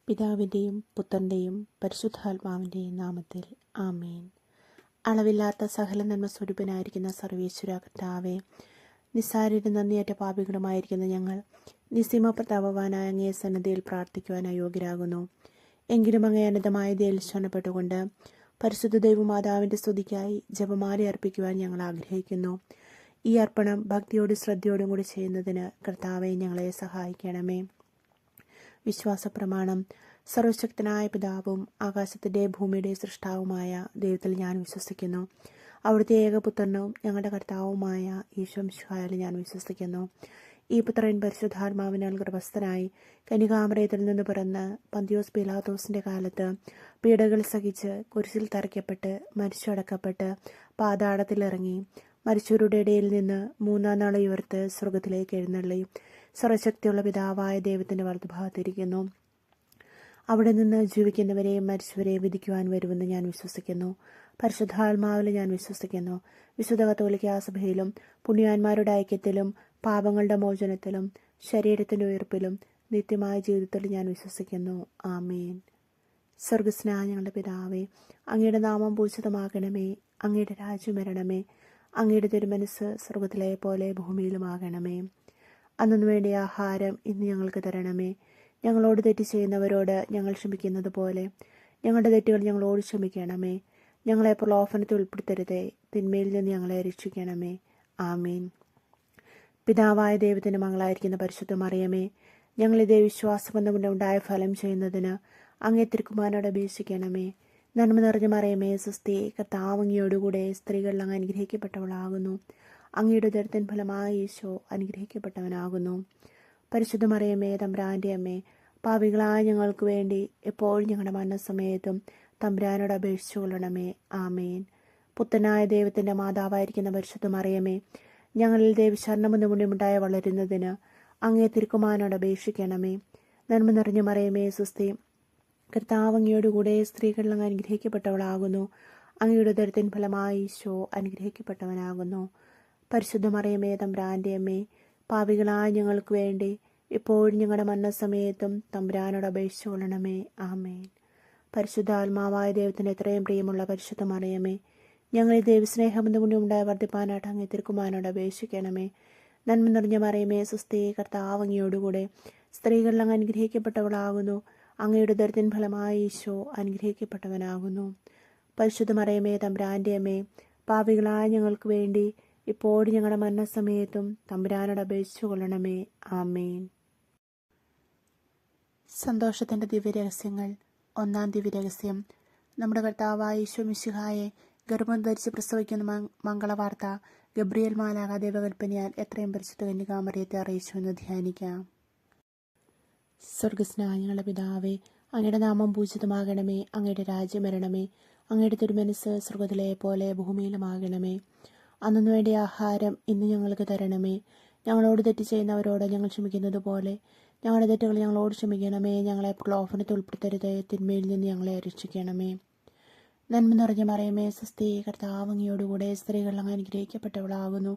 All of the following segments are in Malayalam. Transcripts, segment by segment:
പിതാവിൻ്റെയും പുത്രൻ്റെയും പരിശുദ്ധാത്മാവിൻ്റെയും നാമത്തിൽ ആമേൻ. അളവില്ലാത്ത സകല നന്മ സ്വരൂപനായിരിക്കുന്ന സർവേശ്വര കർത്താവേ, നിസ്സാരരും നന്ദിയേറ്റ പാപികളുമായിരിക്കുന്ന ഞങ്ങൾ നിസ്സീമ പ്രതാപവാനായ അങ്ങേ സന്നിധിയിൽ പ്രാർത്ഥിക്കുവാൻ അയോഗ്യരാകുന്നു. എങ്കിലും അങ്ങേ അനന്തമായ ദയയിൽ ശരണപ്പെട്ടുകൊണ്ട് പരിശുദ്ധ ദൈവമാതാവിൻ്റെ സ്തുതിക്കായി ജപമാല അർപ്പിക്കുവാൻ ഞങ്ങൾ ആഗ്രഹിക്കുന്നു. ഈ അർപ്പണം ഭക്തിയോടും ശ്രദ്ധയോടും കൂടി ചെയ്യുന്നതിന് കർത്താവെ ഞങ്ങളെ സഹായിക്കണമേ. വിശ്വാസ പ്രമാണം. സർവശക്തനായ പിതാവും ആകാശത്തിൻ്റെ ഭൂമിയുടെ സൃഷ്ടാവുമായ ദൈവത്തിൽ ഞാൻ വിശ്വസിക്കുന്നു. അവിടുത്തെ ഏകപുത്രനും ഞങ്ങളുടെ കർത്താവുമായ ഈശോ മിശിഹായിൽ ഞാൻ വിശ്വസിക്കുന്നു. ഈ പുത്രൻ പരിശുദ്ധാത്മാവിനാൽ ഗർഭസ്ഥനായി കന്യകാമറിയത്തിൽ നിന്ന് പിറന്ന് പന്തിയോസ് പീലാത്തോസിൻ്റെ കാലത്ത് പീഡകൾ സഹിച്ച് കുരിശിൽ തറയ്ക്കപ്പെട്ട് മരിച്ചടക്കപ്പെട്ട് പാതാളത്തിലിറങ്ങി മരിച്ചവരുടെ ഇടയിൽ നിന്ന് മൂന്നാം നാൾ ഉയർത്ത് സ്വർഗത്തിലേക്ക് എഴുന്നള്ളി സർവശക്തിയുള്ള പിതാവായ ദൈവത്തിൻ്റെ വലതുഭാഗത്തിരിക്കുന്നു. അവിടെ നിന്ന് ജീവിക്കുന്നവരെയും മരിച്ചവരെയും വിധിക്കുവാൻ വരുമെന്ന് ഞാൻ വിശ്വസിക്കുന്നു. പരിശുദ്ധാത്മാവിൽ ഞാൻ വിശ്വസിക്കുന്നു. വിശുദ്ധ കത്തോലിക്കാ സഭയിലും പുണ്യാന്മാരുടെ ഐക്യത്തിലും പാപങ്ങളുടെ മോചനത്തിലും ശരീരത്തിൻ്റെ ഉയർപ്പിലും നിത്യമായ ജീവിതത്തിലും ഞാൻ വിശ്വസിക്കുന്നു. ആമേൻ. സ്വർഗസ്നായ ഞങ്ങളുടെ പിതാവേ, അങ്ങയുടെ നാമം പൂജിതമാകണമേ. അങ്ങയുടെ രാജ്യം വരണമേ. അങ്ങയുടെ തിരുമനസ്സ് സ്വർഗത്തിലെ പോലെ ഭൂമിയിലുമാകണമേ. അന്നു വേണ്ടിയ ആഹാരം ഇന്ന് ഞങ്ങൾക്ക് തരണമേ. ഞങ്ങളോട് തെറ്റ് ചെയ്യുന്നവരോട് ഞങ്ങൾ ക്ഷമിക്കുന്നത് പോലെ ഞങ്ങളുടെ തെറ്റുകൾ ഞങ്ങളോട് ക്ഷമിക്കണമേ. ഞങ്ങളെ പ്രലോഭനത്തിൽ ഉൾപ്പെടുത്തരുതേ, തിന്മയിൽ നിന്ന് ഞങ്ങളെ രക്ഷിക്കണമേ. ആമീൻ. പിതാവായ ദൈവത്തിൻ്റെ മകളായിരിക്കുന്ന പരിശുദ്ധ മറിയമേ, ഞങ്ങളിതേ വിശ്വാസബന്ധം ഉണ്ടായ ഫലം ചെയ്യുന്നതിന് അങ്ങേ തിരുക്കുമാരനോട് അപേക്ഷിക്കണമേ. നന്മ നിറഞ്ഞ മറിയമേ, സ്വസ്തി, കർത്താവ് അങ്ങയോടുകൂടെ സ്ത്രീകളിൽ അങ്ങ് അനുഗ്രഹിക്കപ്പെട്ടവളാകുന്നു. അങ്ങയുടെ ഉദരത്തിൻ ഫലമായ ഈശോ അനുഗ്രഹിക്കപ്പെട്ടവനാകുന്നു. പരിശുദ്ധ മറിയമേ, തമ്പുരാൻ്റെ അമ്മേ, പാപികളായ ഞങ്ങൾക്ക് വേണ്ടി എപ്പോഴും ഞങ്ങളുടെ മരണസമയത്തും തമ്പുരാനോട് അപേക്ഷിച്ചു കൊള്ളണമേ. ആമേൻ. പുത്രനായ ദൈവത്തിൻ്റെ മാതാവായിരിക്കുന്ന പരിശുദ്ധ മറിയമേ, ഞങ്ങളിൽ ദൈവശരണമുണ്ടായി വളരുന്നതിന് അങ്ങേ തിരുക്കുമാരനോട് അപേക്ഷിക്കണമേ. നന്മ നിറഞ്ഞ മറിയമേ, സ്വസ്തി, കർത്താവ് അങ്ങയോടുകൂടെ സ്ത്രീകളിൽ അങ്ങ് അനുഗ്രഹിക്കപ്പെട്ടവളാകുന്നു. അങ്ങയുടെ ഉദരത്തിൻ ഫലമായ ഈശോ അനുഗ്രഹിക്കപ്പെട്ടവനാകുന്നു. പരിശുദ്ധ മറിയമേ, തമ്പുരാൻ്റെ അമ്മേ, പാപികളായ ഞങ്ങൾക്ക് വേണ്ടി ഇപ്പോഴും ഞങ്ങളുടെ മരണസമയത്തും തമ്പുരാനോട് അപേക്ഷിച്ചു കൊള്ളണമേ. ആമേൻ. പരിശുദ്ധാത്മാവായ ദൈവത്തിന് എത്രയും പ്രിയമുള്ള പരിശുദ്ധ മറിയമേ, ഞങ്ങളിൽ ദൈവസ്നേഹബന്ധം ഉണ്ടായി വർദ്ധിപ്പാനായിട്ട് അങ്ങേ തിരുക്കുമാരനോട് അപേക്ഷിക്കണമേ. നന്മ നിറഞ്ഞ മറിയമേ, സ്വസ്തി, കർത്താവ് അങ്ങയോടുകൂടെ സ്ത്രീകളിൽ അങ്ങ് അനുഗ്രഹിക്കപ്പെട്ടവളാകുന്നു. അങ്ങയുടെ ഉദരത്തിൻ ഫലമായ ഈശോ അനുഗ്രഹിക്കപ്പെട്ടവനാകുന്നു. പരിശുദ്ധ മറിയമേ, തമ്പുരാൻ്റെ അമ്മേ, പാപികളായ ഞങ്ങൾക്ക് വേണ്ടി ഇപ്പോഴും ഞങ്ങളുടെ മരണസമയത്തും തമ്പുരാനോട് അപേക്ഷിച്ചു കൊള്ളണമേ. ആമേൻ. സന്തോഷത്തിൻ്റെ ദിവ്യരഹസ്യങ്ങൾ. ഒന്നാം ദിവ്യരഹസ്യം. നമ്മുടെ കർത്താവായ ഈശോ മിശിഹായെ ഗർഭം ധരിച്ച് പ്രസവിക്കുന്ന മംഗളവാർത്ത ഗബ്രിയേൽ മാലാഖ ദൈവകൽപ്പനയാൽ എത്രയും പരിശുദ്ധ കന്യകാമറിയത്തെ അറിയിച്ചു എന്ന് ധ്യാനിക്കാം. സ്വർഗസ്നായ ഞങ്ങളുടെ പിതാവേ, അങ്ങയുടെ നാമം പൂജിതമാകണമേ. അങ്ങയുടെ രാജ്യം വരണമേ. അങ്ങയുടെ തിരുമനസ്സ് സ്വർഗത്തിലെ പോലെ ഭൂമിയിലുമാകണമേ. അന്നു വേണ്ടിയ ആഹാരം ഇന്ന് ഞങ്ങൾക്ക് തരണമേ. ഞങ്ങളോട് തെറ്റ് ചെയ്യുന്നവരോട് ഞങ്ങൾ ക്ഷമിക്കുന്നത് പോലെ ഞങ്ങളുടെ തെറ്റുകൾ ഞങ്ങളോട് ക്ഷമിക്കണമേ. ഞങ്ങളെ പ്രലോഭനത്തിൽ ഉൾപ്പെടുത്തരുതേ, തിന്മയിൽ നിന്ന് ഞങ്ങളെ രക്ഷിക്കണമേ. നന്മ നിറഞ്ഞ മറിയമേ, സ്വസ്തി, കർത്താവ് അങ്ങയോടുകൂടെ സ്ത്രീകൾ അങ്ങ് അനുഗ്രഹിക്കപ്പെട്ടവളാകുന്നു.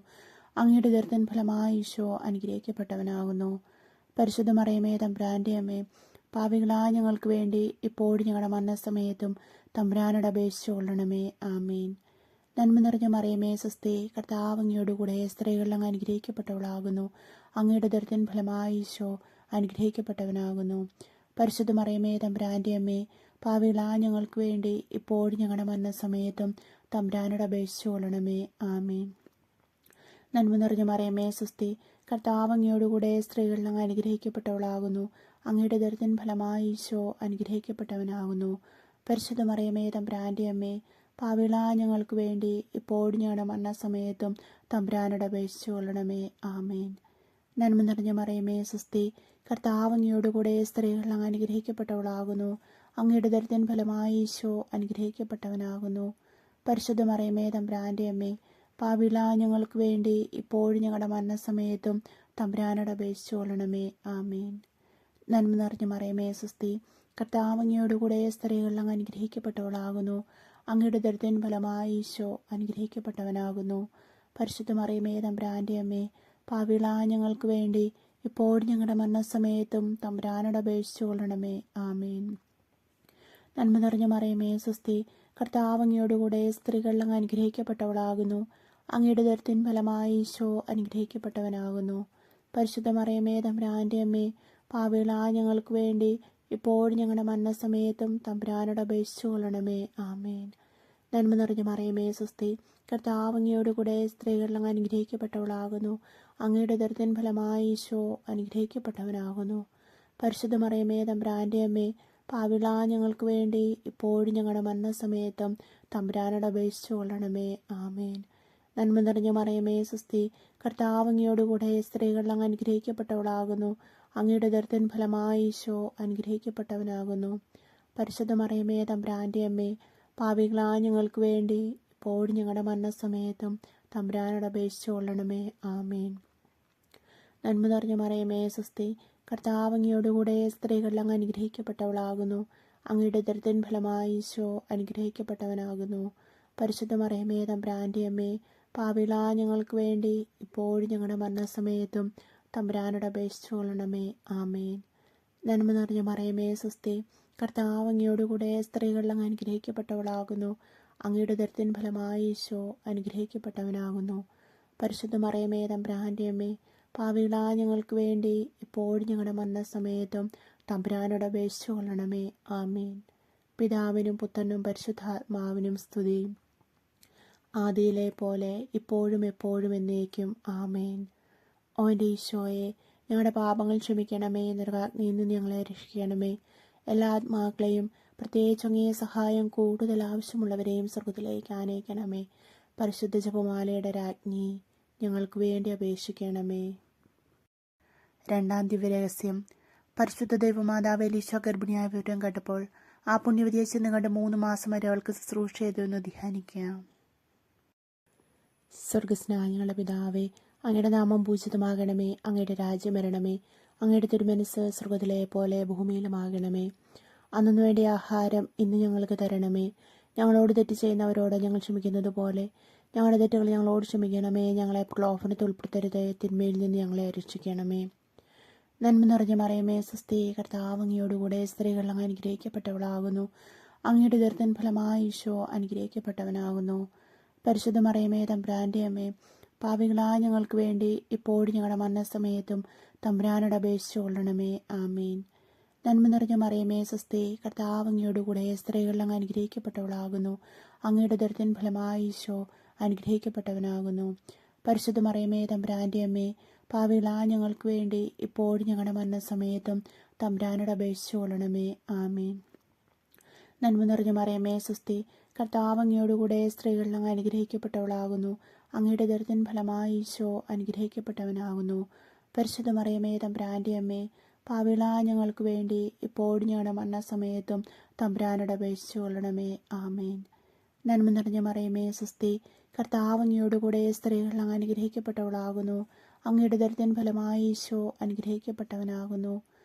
അങ്ങയുടെ ഉദരത്തിൻ ഫലമായ ഈശോ അനുഗ്രഹിക്കപ്പെട്ടവനാകുന്നു. പരിശുദ്ധ മറിയമേ, തമ്പുരാൻ്റെ അമ്മേ, പാപികളായ ഞങ്ങൾക്ക് വേണ്ടി ഇപ്പോഴും ഞങ്ങളുടെ മരണസമയത്തും തമ്പുരാനോട് അപേക്ഷിച്ചു കൊള്ളണമേ. ആമീൻ. നന്മ നിറഞ്ഞ മറിയമേ, സ്വസ്തി, കർത്താവ് അങ്ങയോടുകൂടെ സ്ത്രീകളിൽ അങ്ങ് അനുഗ്രഹിക്കപ്പെട്ടവളാകുന്നു. അങ്ങയുടെ ഉദരത്തിൻ ഫലമായ ഈശോ അനുഗ്രഹിക്കപ്പെട്ടവനാകുന്നു. പരിശുദ്ധ മറിയമേ, തമ്പുരാൻ്റെ അമ്മേ, പാപികളായ ഞങ്ങൾക്ക് വേണ്ടി ഇപ്പോഴും ഞങ്ങളുടെ മരണസമയത്തും തമ്പുരാനോട് അപേക്ഷിച്ചു കൊള്ളണമേ. ആമീൻ. നന്മ നിറഞ്ഞ മറിയമേ, സ്വസ്തി, കർത്താവ് അങ്ങയോടുകൂടെ സ്ത്രീകളിൽ അങ്ങ് അനുഗ്രഹിക്കപ്പെട്ടവളാകുന്നു. അങ്ങയുടെ ഉദരത്തിൻ ഫലമായ ഈശോ അനുഗ്രഹിക്കപ്പെട്ടവനാകുന്നു. പരിശുദ്ധ മറിയമേ, തമ്പുരാൻ്റെ അമ്മേ, പാപികളായ ഞങ്ങൾക്ക് വേണ്ടി ഇപ്പോഴും ഞങ്ങളുടെ മരണസമയത്തും തമ്പുരാനോട് അപേക്ഷിച്ചു കൊള്ളണമേ. ആമേൻ. നന്മ നിറഞ്ഞ മറിയമേ, സ്വസ്തി, കർത്താവ് അങ്ങയോടുകൂടെ സ്ത്രീകൾ അങ്ങ് അനുഗ്രഹിക്കപ്പെട്ടവളാകുന്നു. അങ്ങയുടെ ഉദരത്തിൻ ഫലമായ ഈശോ അനുഗ്രഹിക്കപ്പെട്ടവനാകുന്നു. പരിശുദ്ധ മറിയമേ, തമ്പുരാൻ്റെ അമ്മേ, പാപികളായ ഞങ്ങൾക്ക് വേണ്ടി ഇപ്പോഴും ഞങ്ങളുടെ മരണസമയത്തും തമ്പുരാനോട് അപേക്ഷിച്ചു കൊള്ളണമേ. ആമേൻ. നന്മ നിറഞ്ഞ മറിയമേ, സ്വസ്തി, കർത്താവ് അങ്ങയോടുകൂടെ സ്ത്രീകൾ അങ്ങ് അനുഗ്രഹിക്കപ്പെട്ടവളാകുന്നു. അങ്ങയുടെ ഉദരത്തിൻ ഫലമായ ഈശോ അനുഗ്രഹിക്കപ്പെട്ടവനാകുന്നു. പരിശുദ്ധ മറിയമേ, തമ്പുരാൻ്റെ അമ്മേ, പാപികളായ ഞങ്ങൾക്ക് വേണ്ടി ഇപ്പോഴും ഞങ്ങളുടെ മരണസമയത്തും തമ്പുരാനോട് അപേക്ഷിച്ചു കൊള്ളണമേ. ആമേൻ. നന്മ നിറഞ്ഞ മറിയമേ സ്വസ്തി, കർത്താവ് അങ്ങയോടുകൂടെ സ്ത്രീകൾ അങ്ങ് അനുഗ്രഹിക്കപ്പെട്ടവളാകുന്നു. അങ്ങയുടെ ഉദരത്തിൻ ഫലമായി ഈശോ അനുഗ്രഹിക്കപ്പെട്ടവനാകുന്നു. പരിശുദ്ധ മറിയമേ തമ്പുരാന്റെ അമ്മേ, പാപികളായ ഞങ്ങൾക്ക് വേണ്ടി ഇപ്പോഴും ഞങ്ങളുടെ മരണസമയത്തും തമ്പുരാനോട് അപേക്ഷിച്ചു കൊള്ളണമേ. ആമേൻ. നന്മ നിറഞ്ഞ മറിയമേ സ്വസ്തി, കർത്താവ് അങ്ങയോടുകൂടെ സ്ത്രീകൾ അങ്ങ് അനുഗ്രഹിക്കപ്പെട്ടവളാകുന്നു. അങ്ങയുടെ ഉദരത്തിൻ ഫലമായി ഈശോ അനുഗ്രഹിക്കപ്പെട്ടവനാകുന്നു. പരിശുദ്ധ മറിയമേ തമ്പുരാന്റെ അമ്മേ, പാപികളായ ഞങ്ങൾക്ക് വേണ്ടി ഇപ്പോഴും ഞങ്ങളുടെ മരണസമയത്തും തമ്പുരാനോട് അപേക്ഷിച്ചു കൊള്ളണമേ. ആമേൻ. നന്മ നിറഞ്ഞ മറിയമേ സ്വസ്തി, കർത്താവ് അങ്ങയോടുകൂടെ സ്ത്രീകൾ അങ്ങ് അനുഗ്രഹിക്കപ്പെട്ടവളാകുന്നു. അങ്ങയുടെ ഉദരത്തിൻ ഫലമായി ഈശോ അനുഗ്രഹിക്കപ്പെട്ടവനാകുന്നു. പരിശുദ്ധ മറിയമേ തമ്പുരാന്റെ അമ്മേ, പാപികളായ ഞങ്ങൾക്ക് വേണ്ടി ഇപ്പോഴും ഞങ്ങളുടെ മരണസമയത്തും തമ്പുരാനോട് അപേക്ഷിച്ചു കൊള്ളണമേ. ആമേൻ. നന്മ നിറഞ്ഞ മറിയമേ സ്വസ്തി, കർത്താവ് അങ്ങയോടുകൂടെ സ്ത്രീകൾ അങ്ങ് അനുഗ്രഹിക്കപ്പെട്ടവളാകുന്നു. അങ്ങയുടെ ഉദരത്തിൻ ഫലമായി ഈശോ അനുഗ്രഹിക്കപ്പെട്ടവനാകുന്നു. പരിശുദ്ധ മറിയമേ തമ്പുരാന്റെ അമ്മേ, പാപികളായ ഞങ്ങൾക്ക് വേണ്ടി ഇപ്പോഴും ഞങ്ങളുടെ മരണസമയത്തും തമ്പുരാനോട് അപേക്ഷിച്ചു കൊള്ളണമേ. ആമേൻ. നന്മ നിറഞ്ഞ മറിയമേ സ്വസ്തി, കർത്താവ് അങ്ങയോടുകൂടെ സ്ത്രീകൾ അങ്ങ് അനുഗ്രഹിക്കപ്പെട്ടവളാകുന്നു. അങ്ങയുടെ ഉദരത്തിൻ ഫലമായി ഈശോ അനുഗ്രഹിക്കപ്പെട്ടവനാകുന്നു. പരിശുദ്ധ മറിയമേ തമ്പുരാന്റെ അമ്മേ, പാപികളായ ഞങ്ങൾക്ക് വേണ്ടി ഇപ്പോഴും ഞങ്ങളുടെ മരണസമയത്തും തമ്പുരാനോട് അപേക്ഷിച്ചു കൊള്ളണമേ. ആമേൻ. പിതാവിനും പുത്രനും പരിശുദ്ധാത്മാവിനും സ്തുതി, ആദിയിലെ പോലെ ഇപ്പോഴും എപ്പോഴും എന്നേക്കും. ആമേൻ. ഓ എൻ്റെ ഈശോയെ, ഞങ്ങളുടെ പാപങ്ങൾ ക്ഷമിക്കണമേ. നരകാഗ്നിയിൽ നിന്ന് ഞങ്ങളെ രക്ഷിക്കണമേ. എല്ലാ ആത്മാക്കളെയും, പ്രത്യേകിച്ച് അങ്ങയെ സഹായം കൂടുതൽ ആവശ്യമുള്ളവരെയും സ്വർഗ്ഗത്തിലേക്ക് ആനയിക്കണമേ. പരിശുദ്ധ ജപമാലയുടെ രാജ്ഞി, ഞങ്ങൾക്ക് വേണ്ടി അപേക്ഷിക്കണമേ. രണ്ടാം ദിവ്യരഹസ്യം. പരിശുദ്ധ ദൈവമാതാവ് എലീശ ഗർഭിണിയായ വിവരം കേട്ടപ്പോൾ ആ പുണ്യവതിയെ ചെന്ന് കണ്ട് 3 മാസം വരെ അവൾക്ക് ശുശ്രൂഷ ചെയ്തെന്ന് ധ്യാനിക്കാം. സ്വർഗസ്നായങ്ങളുടെ പിതാവേ, അങ്ങയുടെ നാമം പൂജിതമാകണമേ. അങ്ങയുടെ രാജ്യം വരണമേ. അങ്ങയുടെ തിരുമനസ്സ് സ്വർഗ്ഗത്തിലെ പോലെ ഭൂമിയിലുമാകണമേ. അന്നു വേണ്ടിയ ആഹാരം ഇന്ന് ഞങ്ങൾക്ക് തരണമേ. ഞങ്ങളോട് തെറ്റ് ചെയ്യുന്നവരോട് ഞങ്ങൾ ക്ഷമിക്കുന്നത് പോലെ ഞങ്ങളുടെ തെറ്റുകൾ ഞങ്ങളോട് ക്ഷമിക്കണമേ. ഞങ്ങളെ പ്രലോഭനത്തിൽ ഉൾപ്പെടുത്തരുത്, തിന്മയിൽ നിന്ന് ഞങ്ങളെ രക്ഷിക്കണമേ. നന്മ നിറഞ്ഞ മറിയമേ സ്വസ്തി, കർത്താവ് അങ്ങയോടുകൂടെ സ്ത്രീകൾ അങ്ങ് അനുഗ്രഹിക്കപ്പെട്ടവളാകുന്നു. അങ്ങയുടെ ഉദരത്തിൻ ഫലമായി ഈശോ അനുഗ്രഹിക്കപ്പെട്ടവനാകുന്നു. പരിശുദ്ധ മറിയമേ തമ്പുരാന്റെ അമ്മേ, പാപികളായ ഞങ്ങൾക്ക് വേണ്ടി ഇപ്പോഴും ഞങ്ങളുടെ മരണസമയത്തും തമ്പുരാനോട് അപേക്ഷിച്ചു കൊള്ളണമേ. ആമേൻ. നന്മ നിറഞ്ഞ മറിയമേ സ്വസ്തി, കർത്താവ് അങ്ങയോടുകൂടെ സ്ത്രീകൾ അങ്ങ് അനുഗ്രഹിക്കപ്പെട്ടവളാകുന്നു. അങ്ങയുടെ ഉദരത്തിൻ ഫലമായി ഈശോ അനുഗ്രഹിക്കപ്പെട്ടവനാകുന്നു. പരിശുദ്ധ മറിയമേ തമ്പുരാന്റെ അമ്മേ, പാപികളായ ഞങ്ങൾക്ക് വേണ്ടി ഇപ്പോഴും ഞങ്ങളുടെ മരണസമയത്തും തമ്പുരാനോട് അപേക്ഷിച്ചു കൊള്ളണമേ. ആമേൻ. നന്മ നിറഞ്ഞ മറിയമേ സ്വസ്തി, കർത്താവ് അങ്ങയോടുകൂടെ സ്ത്രീകൾ അങ്ങ് അനുഗ്രഹിക്കപ്പെട്ടവളാകുന്നു. അങ്ങയുടെ ഉദരത്തിൻ ഫലമായി ഈശോ അനുഗ്രഹിക്കപ്പെട്ടവനാകുന്നു. പരിശുദ്ധ മറിയമേ തമ്പുരാന്റെ അമ്മേ, പാപികളായ ഞങ്ങൾക്ക് വേണ്ടി ഇപ്പോഴും ഞങ്ങളുടെ മരണസമയത്തും തമ്പുരാനോട് അപേക്ഷിച്ചു കൊള്ളണമേ. ആമേൻ. നന്മ നിറഞ്ഞ മറിയമേ സ്വസ്തി, കർത്താവ് അങ്ങയോടുകൂടെ സ്ത്രീകൾ അങ്ങ് അനുഗ്രഹിക്കപ്പെട്ടവളാകുന്നു. അങ്ങയുടെ ഉദരത്തിൻ ഫലമായി ഈശോ അനുഗ്രഹിക്കപ്പെട്ടവനാകുന്നു.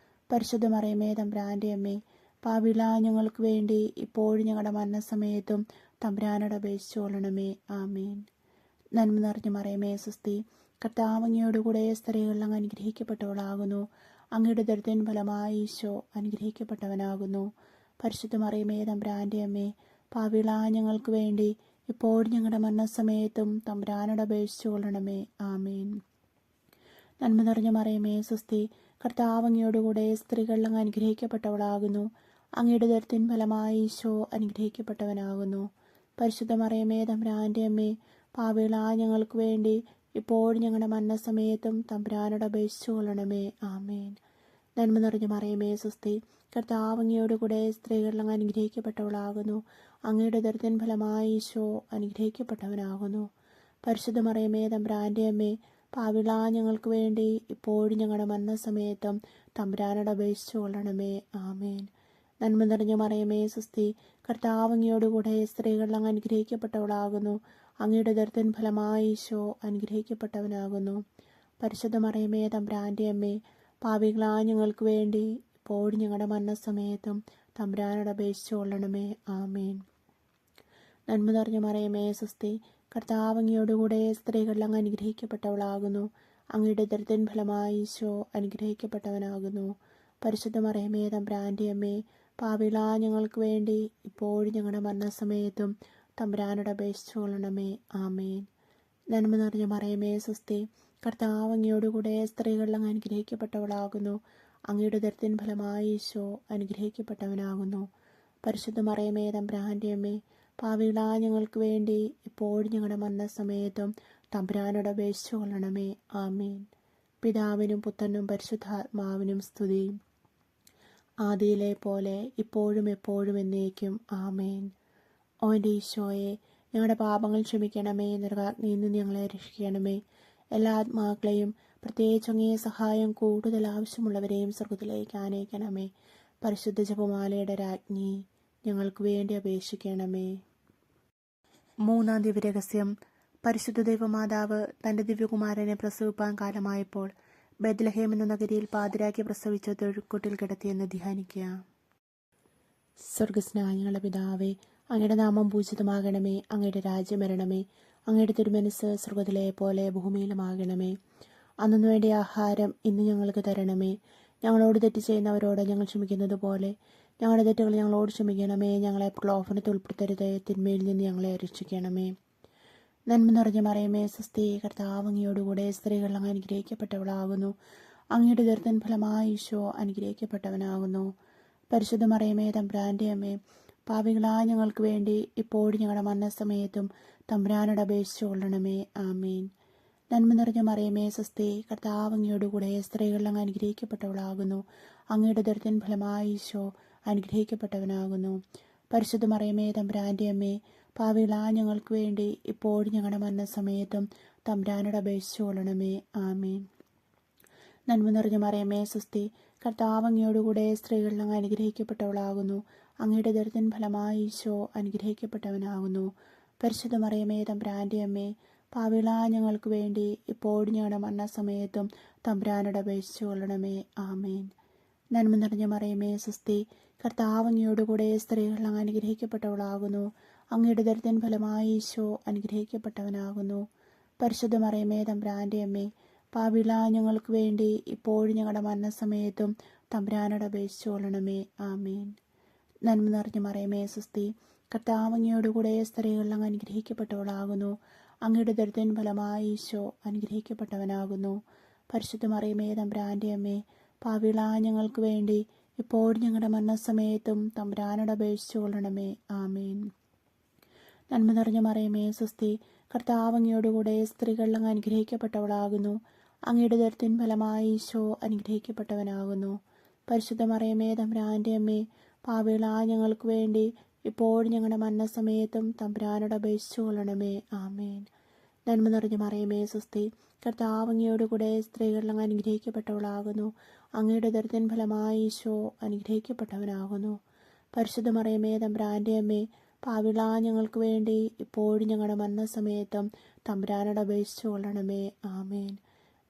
പരിശുദ്ധ മറിയമേ തമ്പുരാന്റെ അമ്മേ, പാപികളായ ഞങ്ങൾക്ക് വേണ്ടി ഇപ്പോഴും ഞങ്ങളുടെ മരണസമയത്തും തമ്പുരാനോട് അപേക്ഷിച്ചു കൊള്ളണമേ. ആമേൻ. നന്മ നിറഞ്ഞ മറിയമേ സ്വസ്തി, കർത്താവ് അങ്ങയോടുകൂടെ സ്ത്രീകൾ അങ്ങ് അനുഗ്രഹിക്കപ്പെട്ടവളാകുന്നു. അങ്ങയുടെ ഉദരത്തിൻ ഫലമായി ഈശോ അനുഗ്രഹിക്കപ്പെട്ടവനാകുന്നു. പരിശുദ്ധ മറിയമേ തമ്പുരാന്റെ അമ്മേ, പാപികളായ ഞങ്ങൾക്ക് വേണ്ടി ഇപ്പോഴും ഞങ്ങളുടെ മരണസമയത്തും തമ്പുരാനോട് അപേക്ഷിച്ചു കൊള്ളണമേ. ആമേൻ. നന്മ നിറഞ്ഞ മറിയമേ സ്വസ്തി, കർത്താവ് അങ്ങയോടുകൂടെ സ്ത്രീകൾ അങ്ങ് അനുഗ്രഹിക്കപ്പെട്ടവളാകുന്നു. അങ്ങയുടെ ഉദരത്തിൻ ഫലമായി ഈശോ അനുഗ്രഹിക്കപ്പെട്ടവനാകുന്നു. പരിശുദ്ധ മറിയമേ തമ്പുരാന്റെ അമ്മേ, പാപികളായ ഞങ്ങൾക്ക് വേണ്ടി ഇപ്പോഴും ഞങ്ങളുടെ മരണസമയത്തും തമ്പുരാനോട് അപേക്ഷിച്ചു കൊള്ളണമേ. ആമേൻ. നന്മ നിറഞ്ഞ മറിയമേ സ്വസ്തി, കർത്താവ് അങ്ങയോടുകൂടെ സ്ത്രീകൾ അങ്ങ് അനുഗ്രഹിക്കപ്പെട്ടവളാകുന്നു. അങ്ങയുടെ ഉദരത്തിൻ ഫലമായി ഈശോ അനുഗ്രഹിക്കപ്പെട്ടവനാകുന്നു. പരിശുദ്ധ മറിയമേ തമ്പുരാന്റെ അമ്മേ, പാപികളായ ഞങ്ങൾക്ക് വേണ്ടി ഇപ്പോഴും ഞങ്ങളുടെ മരണസമയത്തും തമ്പുരാനോട് അപേക്ഷിച്ചു കൊള്ളണമേ. ആമേൻ. നന്മ നിറഞ്ഞ മറിയമേ സ്വസ്തി, കർത്താവ് അങ്ങയോടുകൂടെ സ്ത്രീകൾ അങ്ങ് അനുഗ്രഹിക്കപ്പെട്ടവളാകുന്നു. അങ്ങയുടെ ഉദരത്തിൻ ഫലമായി ഈശോ അനുഗ്രഹിക്കപ്പെട്ടവനാകുന്നു. പരിശുദ്ധ മറിയമേ തമ്പുരാന്റെ അമ്മേ, പാപികളായ ഞങ്ങൾക്ക് വേണ്ടി ഇപ്പോഴും ഞങ്ങളുടെ മരണസമയത്തും തമ്പുരാനോട് അപേക്ഷിച്ചു കൊള്ളണമേ. ആമേൻ. നന്മ നിറഞ്ഞ മറിയമേ സ്വസ്തി, കർത്താവ് അങ്ങയോടുകൂടെ സ്ത്രീകൾ അങ്ങ് അനുഗ്രഹിക്കപ്പെട്ടവളാകുന്നു. അങ്ങയുടെ ഉദരത്തിൻ ഫലമായി ഈശോ അനുഗ്രഹിക്കപ്പെട്ടവനാകുന്നു. പരിശുദ്ധ മറിയമേ തമ്പുരാന്റെ അമ്മേ, പാപികളായ ഞങ്ങൾക്ക് വേണ്ടി ഇപ്പോഴും ഞങ്ങളുടെ മരണസമയത്തും തമ്പുരാനോട് അപേക്ഷിച്ചുകൊള്ളണമേ. ആമേൻ. നന്മ നിറഞ്ഞ മറിയമേ സ്വസ്തി, കർത്താവ് അങ്ങയോടുകൂടെ സ്ത്രീകളിൽ അങ്ങ് അനുഗ്രഹിക്കപ്പെട്ടവളാകുന്നു. അങ്ങയുടെ ഉദരത്തിൻ ഫലമായി ഈശോ അനുഗ്രഹിക്കപ്പെട്ടവനാകുന്നു. പരിശുദ്ധ മറിയമേ തമ്പുരാന്റെ അമ്മേ, പാപികളായ ഞങ്ങൾക്ക് വേണ്ടി ഇപ്പോഴും ഞങ്ങളുടെ മരണസമയത്തും തമ്പുരാനോട് അപേക്ഷിച്ചുകൊള്ളണമേ. ആമേൻ. പിതാവിനും പുത്രനും പരിശുദ്ധാത്മാവിനും സ്തുതി, ആദിയിലെ പോലെ ഇപ്പോഴും എപ്പോഴും എന്നേക്കും. ആമേൻ. ഓ എൻ്റെ ഈശോയെ, ഞങ്ങളുടെ പാപങ്ങൾ ക്ഷമിക്കണമേ, നരകാഗ്നിയിൽ നിന്ന് ഞങ്ങളെ രക്ഷിക്കണമേ. എല്ലാ ആത്മാക്കളെയും, പ്രത്യേകിച്ച് അങ്ങേ സഹായം കൂടുതൽ ആവശ്യമുള്ളവരെയും സ്വർഗ്ഗത്തിലേക്ക് ആനയിക്കണമേ. പരിശുദ്ധ ജപമാലയുടെ രാജ്ഞി, ഞങ്ങൾക്ക് വേണ്ടി അപേക്ഷിക്കണമേ. മൂന്നാം ദിവ്യരഹസ്യം. പരിശുദ്ധ ദൈവമാതാവ് തൻ്റെ ദിവ്യകുമാരനെ പ്രസവിപ്പാൻ കാലമായപ്പോൾ ബെത്ലഹേം എന്ന നഗരിയിൽ പാതിരാക്കി പ്രസവിച്ച തൊഴുക്കുട്ടിൽ കിടത്തിയെന്ന് ധ്യാനിക്കുക. സ്വർഗസ്നായ ഞങ്ങളുടെ പിതാവേ, അങ്ങയുടെ നാമം പൂജിതമാകണമേ. അങ്ങയുടെ രാജ്യം വരണമേ. അങ്ങയുടെ തിരുമനസ് സ്വർഗ്ഗത്തിലെ പോലെ ഭൂമിയിലുമാകണമേ. അന്നു വേണ്ടിയ ആഹാരം ഇന്ന് ഞങ്ങൾക്ക് തരണമേ. ഞങ്ങളോട് തെറ്റ് ചെയ്യുന്നവരോട് ഞങ്ങൾ ക്ഷമിക്കുന്നത് പോലെ ഞങ്ങളുടെ തെറ്റുകൾ ഞങ്ങളോട് ക്ഷമിക്കണമേ. ഞങ്ങളെ പ്രലോഭനത്തിൽ ഉൾപ്പെടുത്തരുത്, തിന്മയിൽ നിന്ന് ഞങ്ങളെ രക്ഷിക്കണമേ. നന്മ നിറഞ്ഞ മറിയമേ സ്വസ്തി, കർത്താവ് അങ്ങയോടുകൂടെ സ്ത്രീകൾ അങ്ങ് അനുഗ്രഹിക്കപ്പെട്ടവളാകുന്നു. അങ്ങയുടെ ഉദരത്തിൻ ഫലമായി ഈശോ അനുഗ്രഹിക്കപ്പെട്ടവനാകുന്നു. പരിശുദ്ധ മറിയമേ തമ്പുരാന്റെ അമ്മേ, പാപികളായ ഞങ്ങൾക്ക് വേണ്ടി ഇപ്പോഴും ഞങ്ങളുടെ മരണസമയത്തും തമ്പുരാനോട് അപേക്ഷിച്ചുകൊള്ളണമേ. ആമേൻ. നന്മ നിറഞ്ഞ മറിയമേ സ്വസ്തി, കർത്താവ് അങ്ങയോടുകൂടെ സ്ത്രീകൾ അങ്ങ് അനുഗ്രഹിക്കപ്പെട്ടവളാകുന്നു. അങ്ങയുടെ ഉദരത്തിൻ ഫലമായി ഈശോ അനുഗ്രഹിക്കപ്പെട്ടവനാകുന്നു. പരിശുദ്ധ മറിയമേ തമ്പുരാന്റെ അമ്മേ, പാപികളായ ഞങ്ങൾക്ക് വേണ്ടി ഇപ്പോഴും ഞങ്ങളുടെ മരണസമയത്തും തമ്പുരാനോട് അപേക്ഷിച്ചുകൊള്ളണമേ. ആമേൻ. നന്മ നിറഞ്ഞ മറിയമേ സ്വസ്തി, കർത്താവ് അങ്ങയോടുകൂടെ സ്ത്രീകളിൽ അങ്ങ് അനുഗ്രഹിക്കപ്പെട്ടവളാകുന്നു. അങ്ങയുടെ ഉദരത്തിൻ ഫലമായി ഈശോ അനുഗ്രഹിക്കപ്പെട്ടവനാകുന്നു. പരിശുദ്ധ മറിയമേ തമ്പുരാന്റെ അമ്മേ, പാപികളായ ഞങ്ങൾക്ക് വേണ്ടി ഇപ്പോഴും ഞങ്ങളുടെ മരണസമയത്തും തമ്പുരാനോട് അപേക്ഷിച്ചുകൊള്ളണമേ. ആമേൻ. നന്മ നിറഞ്ഞ മറിയമേ സ്വസ്തി, കർത്താവ് അങ്ങയോടുകൂടെ സ്ത്രീകളിൽ അങ്ങ് അനുഗ്രഹിക്കപ്പെട്ടവളാകുന്നു. അങ്ങയുടെ ഉദരത്തിൻ ഫലമായി ഈശോ അനുഗ്രഹിക്കപ്പെട്ടവനാകുന്നു. പരിശുദ്ധ മറിയമേ തമ്പുരാന്റെ അമ്മേ, പാപികളായ ഞങ്ങൾക്ക് വേണ്ടി ഇപ്പോഴും ഞങ്ങളുടെ മരണസമയത്തും തമ്പുരാനോട് അപേക്ഷിച്ചുകൊള്ളണമേ. ആമേൻ. നന്മ നിറഞ്ഞ മറിയമേ സ്വസ്തി, കർത്താവ് അങ്ങയോടുകൂടെ സ്ത്രീകളിൽ അങ്ങ് അനുഗ്രഹിക്കപ്പെട്ടവളാകുന്നു. അങ്ങയുടെ ഉദരത്തിൻ ഫലമായി ഈശോ അനുഗ്രഹിക്കപ്പെട്ടവനാകുന്നു. പരിശുദ്ധ മറിയമേ തമ്പുരാന്റെ അമ്മേ, പാപികളായ ഞങ്ങൾക്ക് വേണ്ടി ഇപ്പോഴും ഞങ്ങളുടെ മരണസമയത്തും തമ്പുരാനോട് അപേക്ഷിച്ചുകൊള്ളണമേ. ആമേൻ. നന്മ നിറഞ്ഞ മറിയമേ സ്വസ്തി, കർത്താവ് അങ്ങയോടുകൂടെ സ്ത്രീകളിൽ അങ്ങ് അനുഗ്രഹിക്കപ്പെട്ടവളാകുന്നു. അങ്ങയുടെ ഉദരത്തിൻ ഫലമായി ഈശോ അനുഗ്രഹിക്കപ്പെട്ടവനാകുന്നു. പരിശുദ്ധ മറിയമേ തമ്പുരാന്റെ അമ്മേ, പാപികളായ ഞങ്ങൾക്ക് വേണ്ടി ഇപ്പോഴും ഞങ്ങളുടെ മരണസമയത്തും തമ്പുരാനോട് അപേക്ഷിച്ചുകൊള്ളണമേ. ആമേൻ. നന്മ നിറഞ്ഞ മറിയമേ സ്വസ്തി, കർത്താവ് അങ്ങയോടുകൂടെ സ്ത്രീകളിൽ അങ്ങ് അനുഗ്രഹിക്കപ്പെട്ടവളാകുന്നു. അങ്ങയുടെ ഉദരത്തിൻ ഫലമായി ഈശോ അനുഗ്രഹിക്കപ്പെട്ടവനാകുന്നു. പരിശുദ്ധ മറിയമേ തമ്പുരാന്റെ അമ്മേ, പാപികളായ ഞങ്ങൾക്ക് വേണ്ടി ഇപ്പോഴും ഞങ്ങളുടെ മരണസമയത്തും തമ്പുരാനോട് അപേക്ഷിച്ചുകൊള്ളണമേ. ആമേൻ.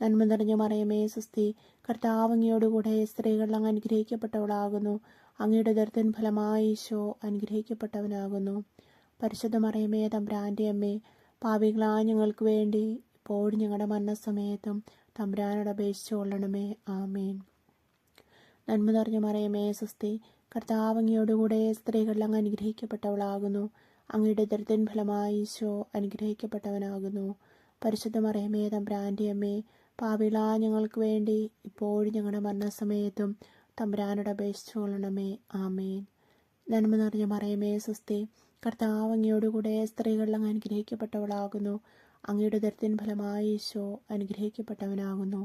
നന്മ നിറഞ്ഞ മറിയമേ സ്വസ്തി, കർത്താവ് അങ്ങയോടുകൂടെ സ്ത്രീകളിൽ അങ്ങ് അനുഗ്രഹിക്കപ്പെട്ടവളാകുന്നു. അങ്ങയുടെ ഉദരത്തിൻ ഫലമായി ഈശോ അനുഗ്രഹിക്കപ്പെട്ടവനാകുന്നു. പരിശുദ്ധ മറിയമേ തമ്പുരാന്റെ അമ്മേ, പാപികളായ ഞങ്ങൾക്ക് വേണ്ടി ഇപ്പോഴും ഞങ്ങളുടെ മരണസമയത്തും തമ്പുരാനോട് അപേക്ഷിച്ചുകൊള്ളണമേ. ആമേൻ. നന്മ നിറഞ്ഞ മറിയമേ സ്വസ്തി, കർത്താവ് അങ്ങയോടുകൂടെ സ്ത്രീകളിൽ അങ്ങ് അനുഗ്രഹിക്കപ്പെട്ടവളാകുന്നു. അങ്ങയുടെ ഉദരത്തിൻ ഫലമായി ഈശോ അനുഗ്രഹിക്കപ്പെട്ടവനാകുന്നു. പരിശുദ്ധ മറിയമേ തമ്പുരാന്റെ അമ്മേ, പാപികളായ ഞങ്ങൾക്ക് വേണ്ടി ഇപ്പോഴും ഞങ്ങളുടെ മരണസമയത്തും തമ്പുരാനോട് അപേക്ഷിച്ചുകൊള്ളണമേ. ആമേൻ. നന്മ നിറഞ്ഞ മറിയമേ സ്വസ്തി, കർത്താവ് അങ്ങയോടുകൂടെ സ്ത്രീകളിൽ അങ്ങ് അനുഗ്രഹിക്കപ്പെട്ടവളാകുന്നു. അങ്ങയുടെ ഉദരത്തിൻ ഫലമായി ഈശോ അനുഗ്രഹിക്കപ്പെട്ടവനാകുന്നു.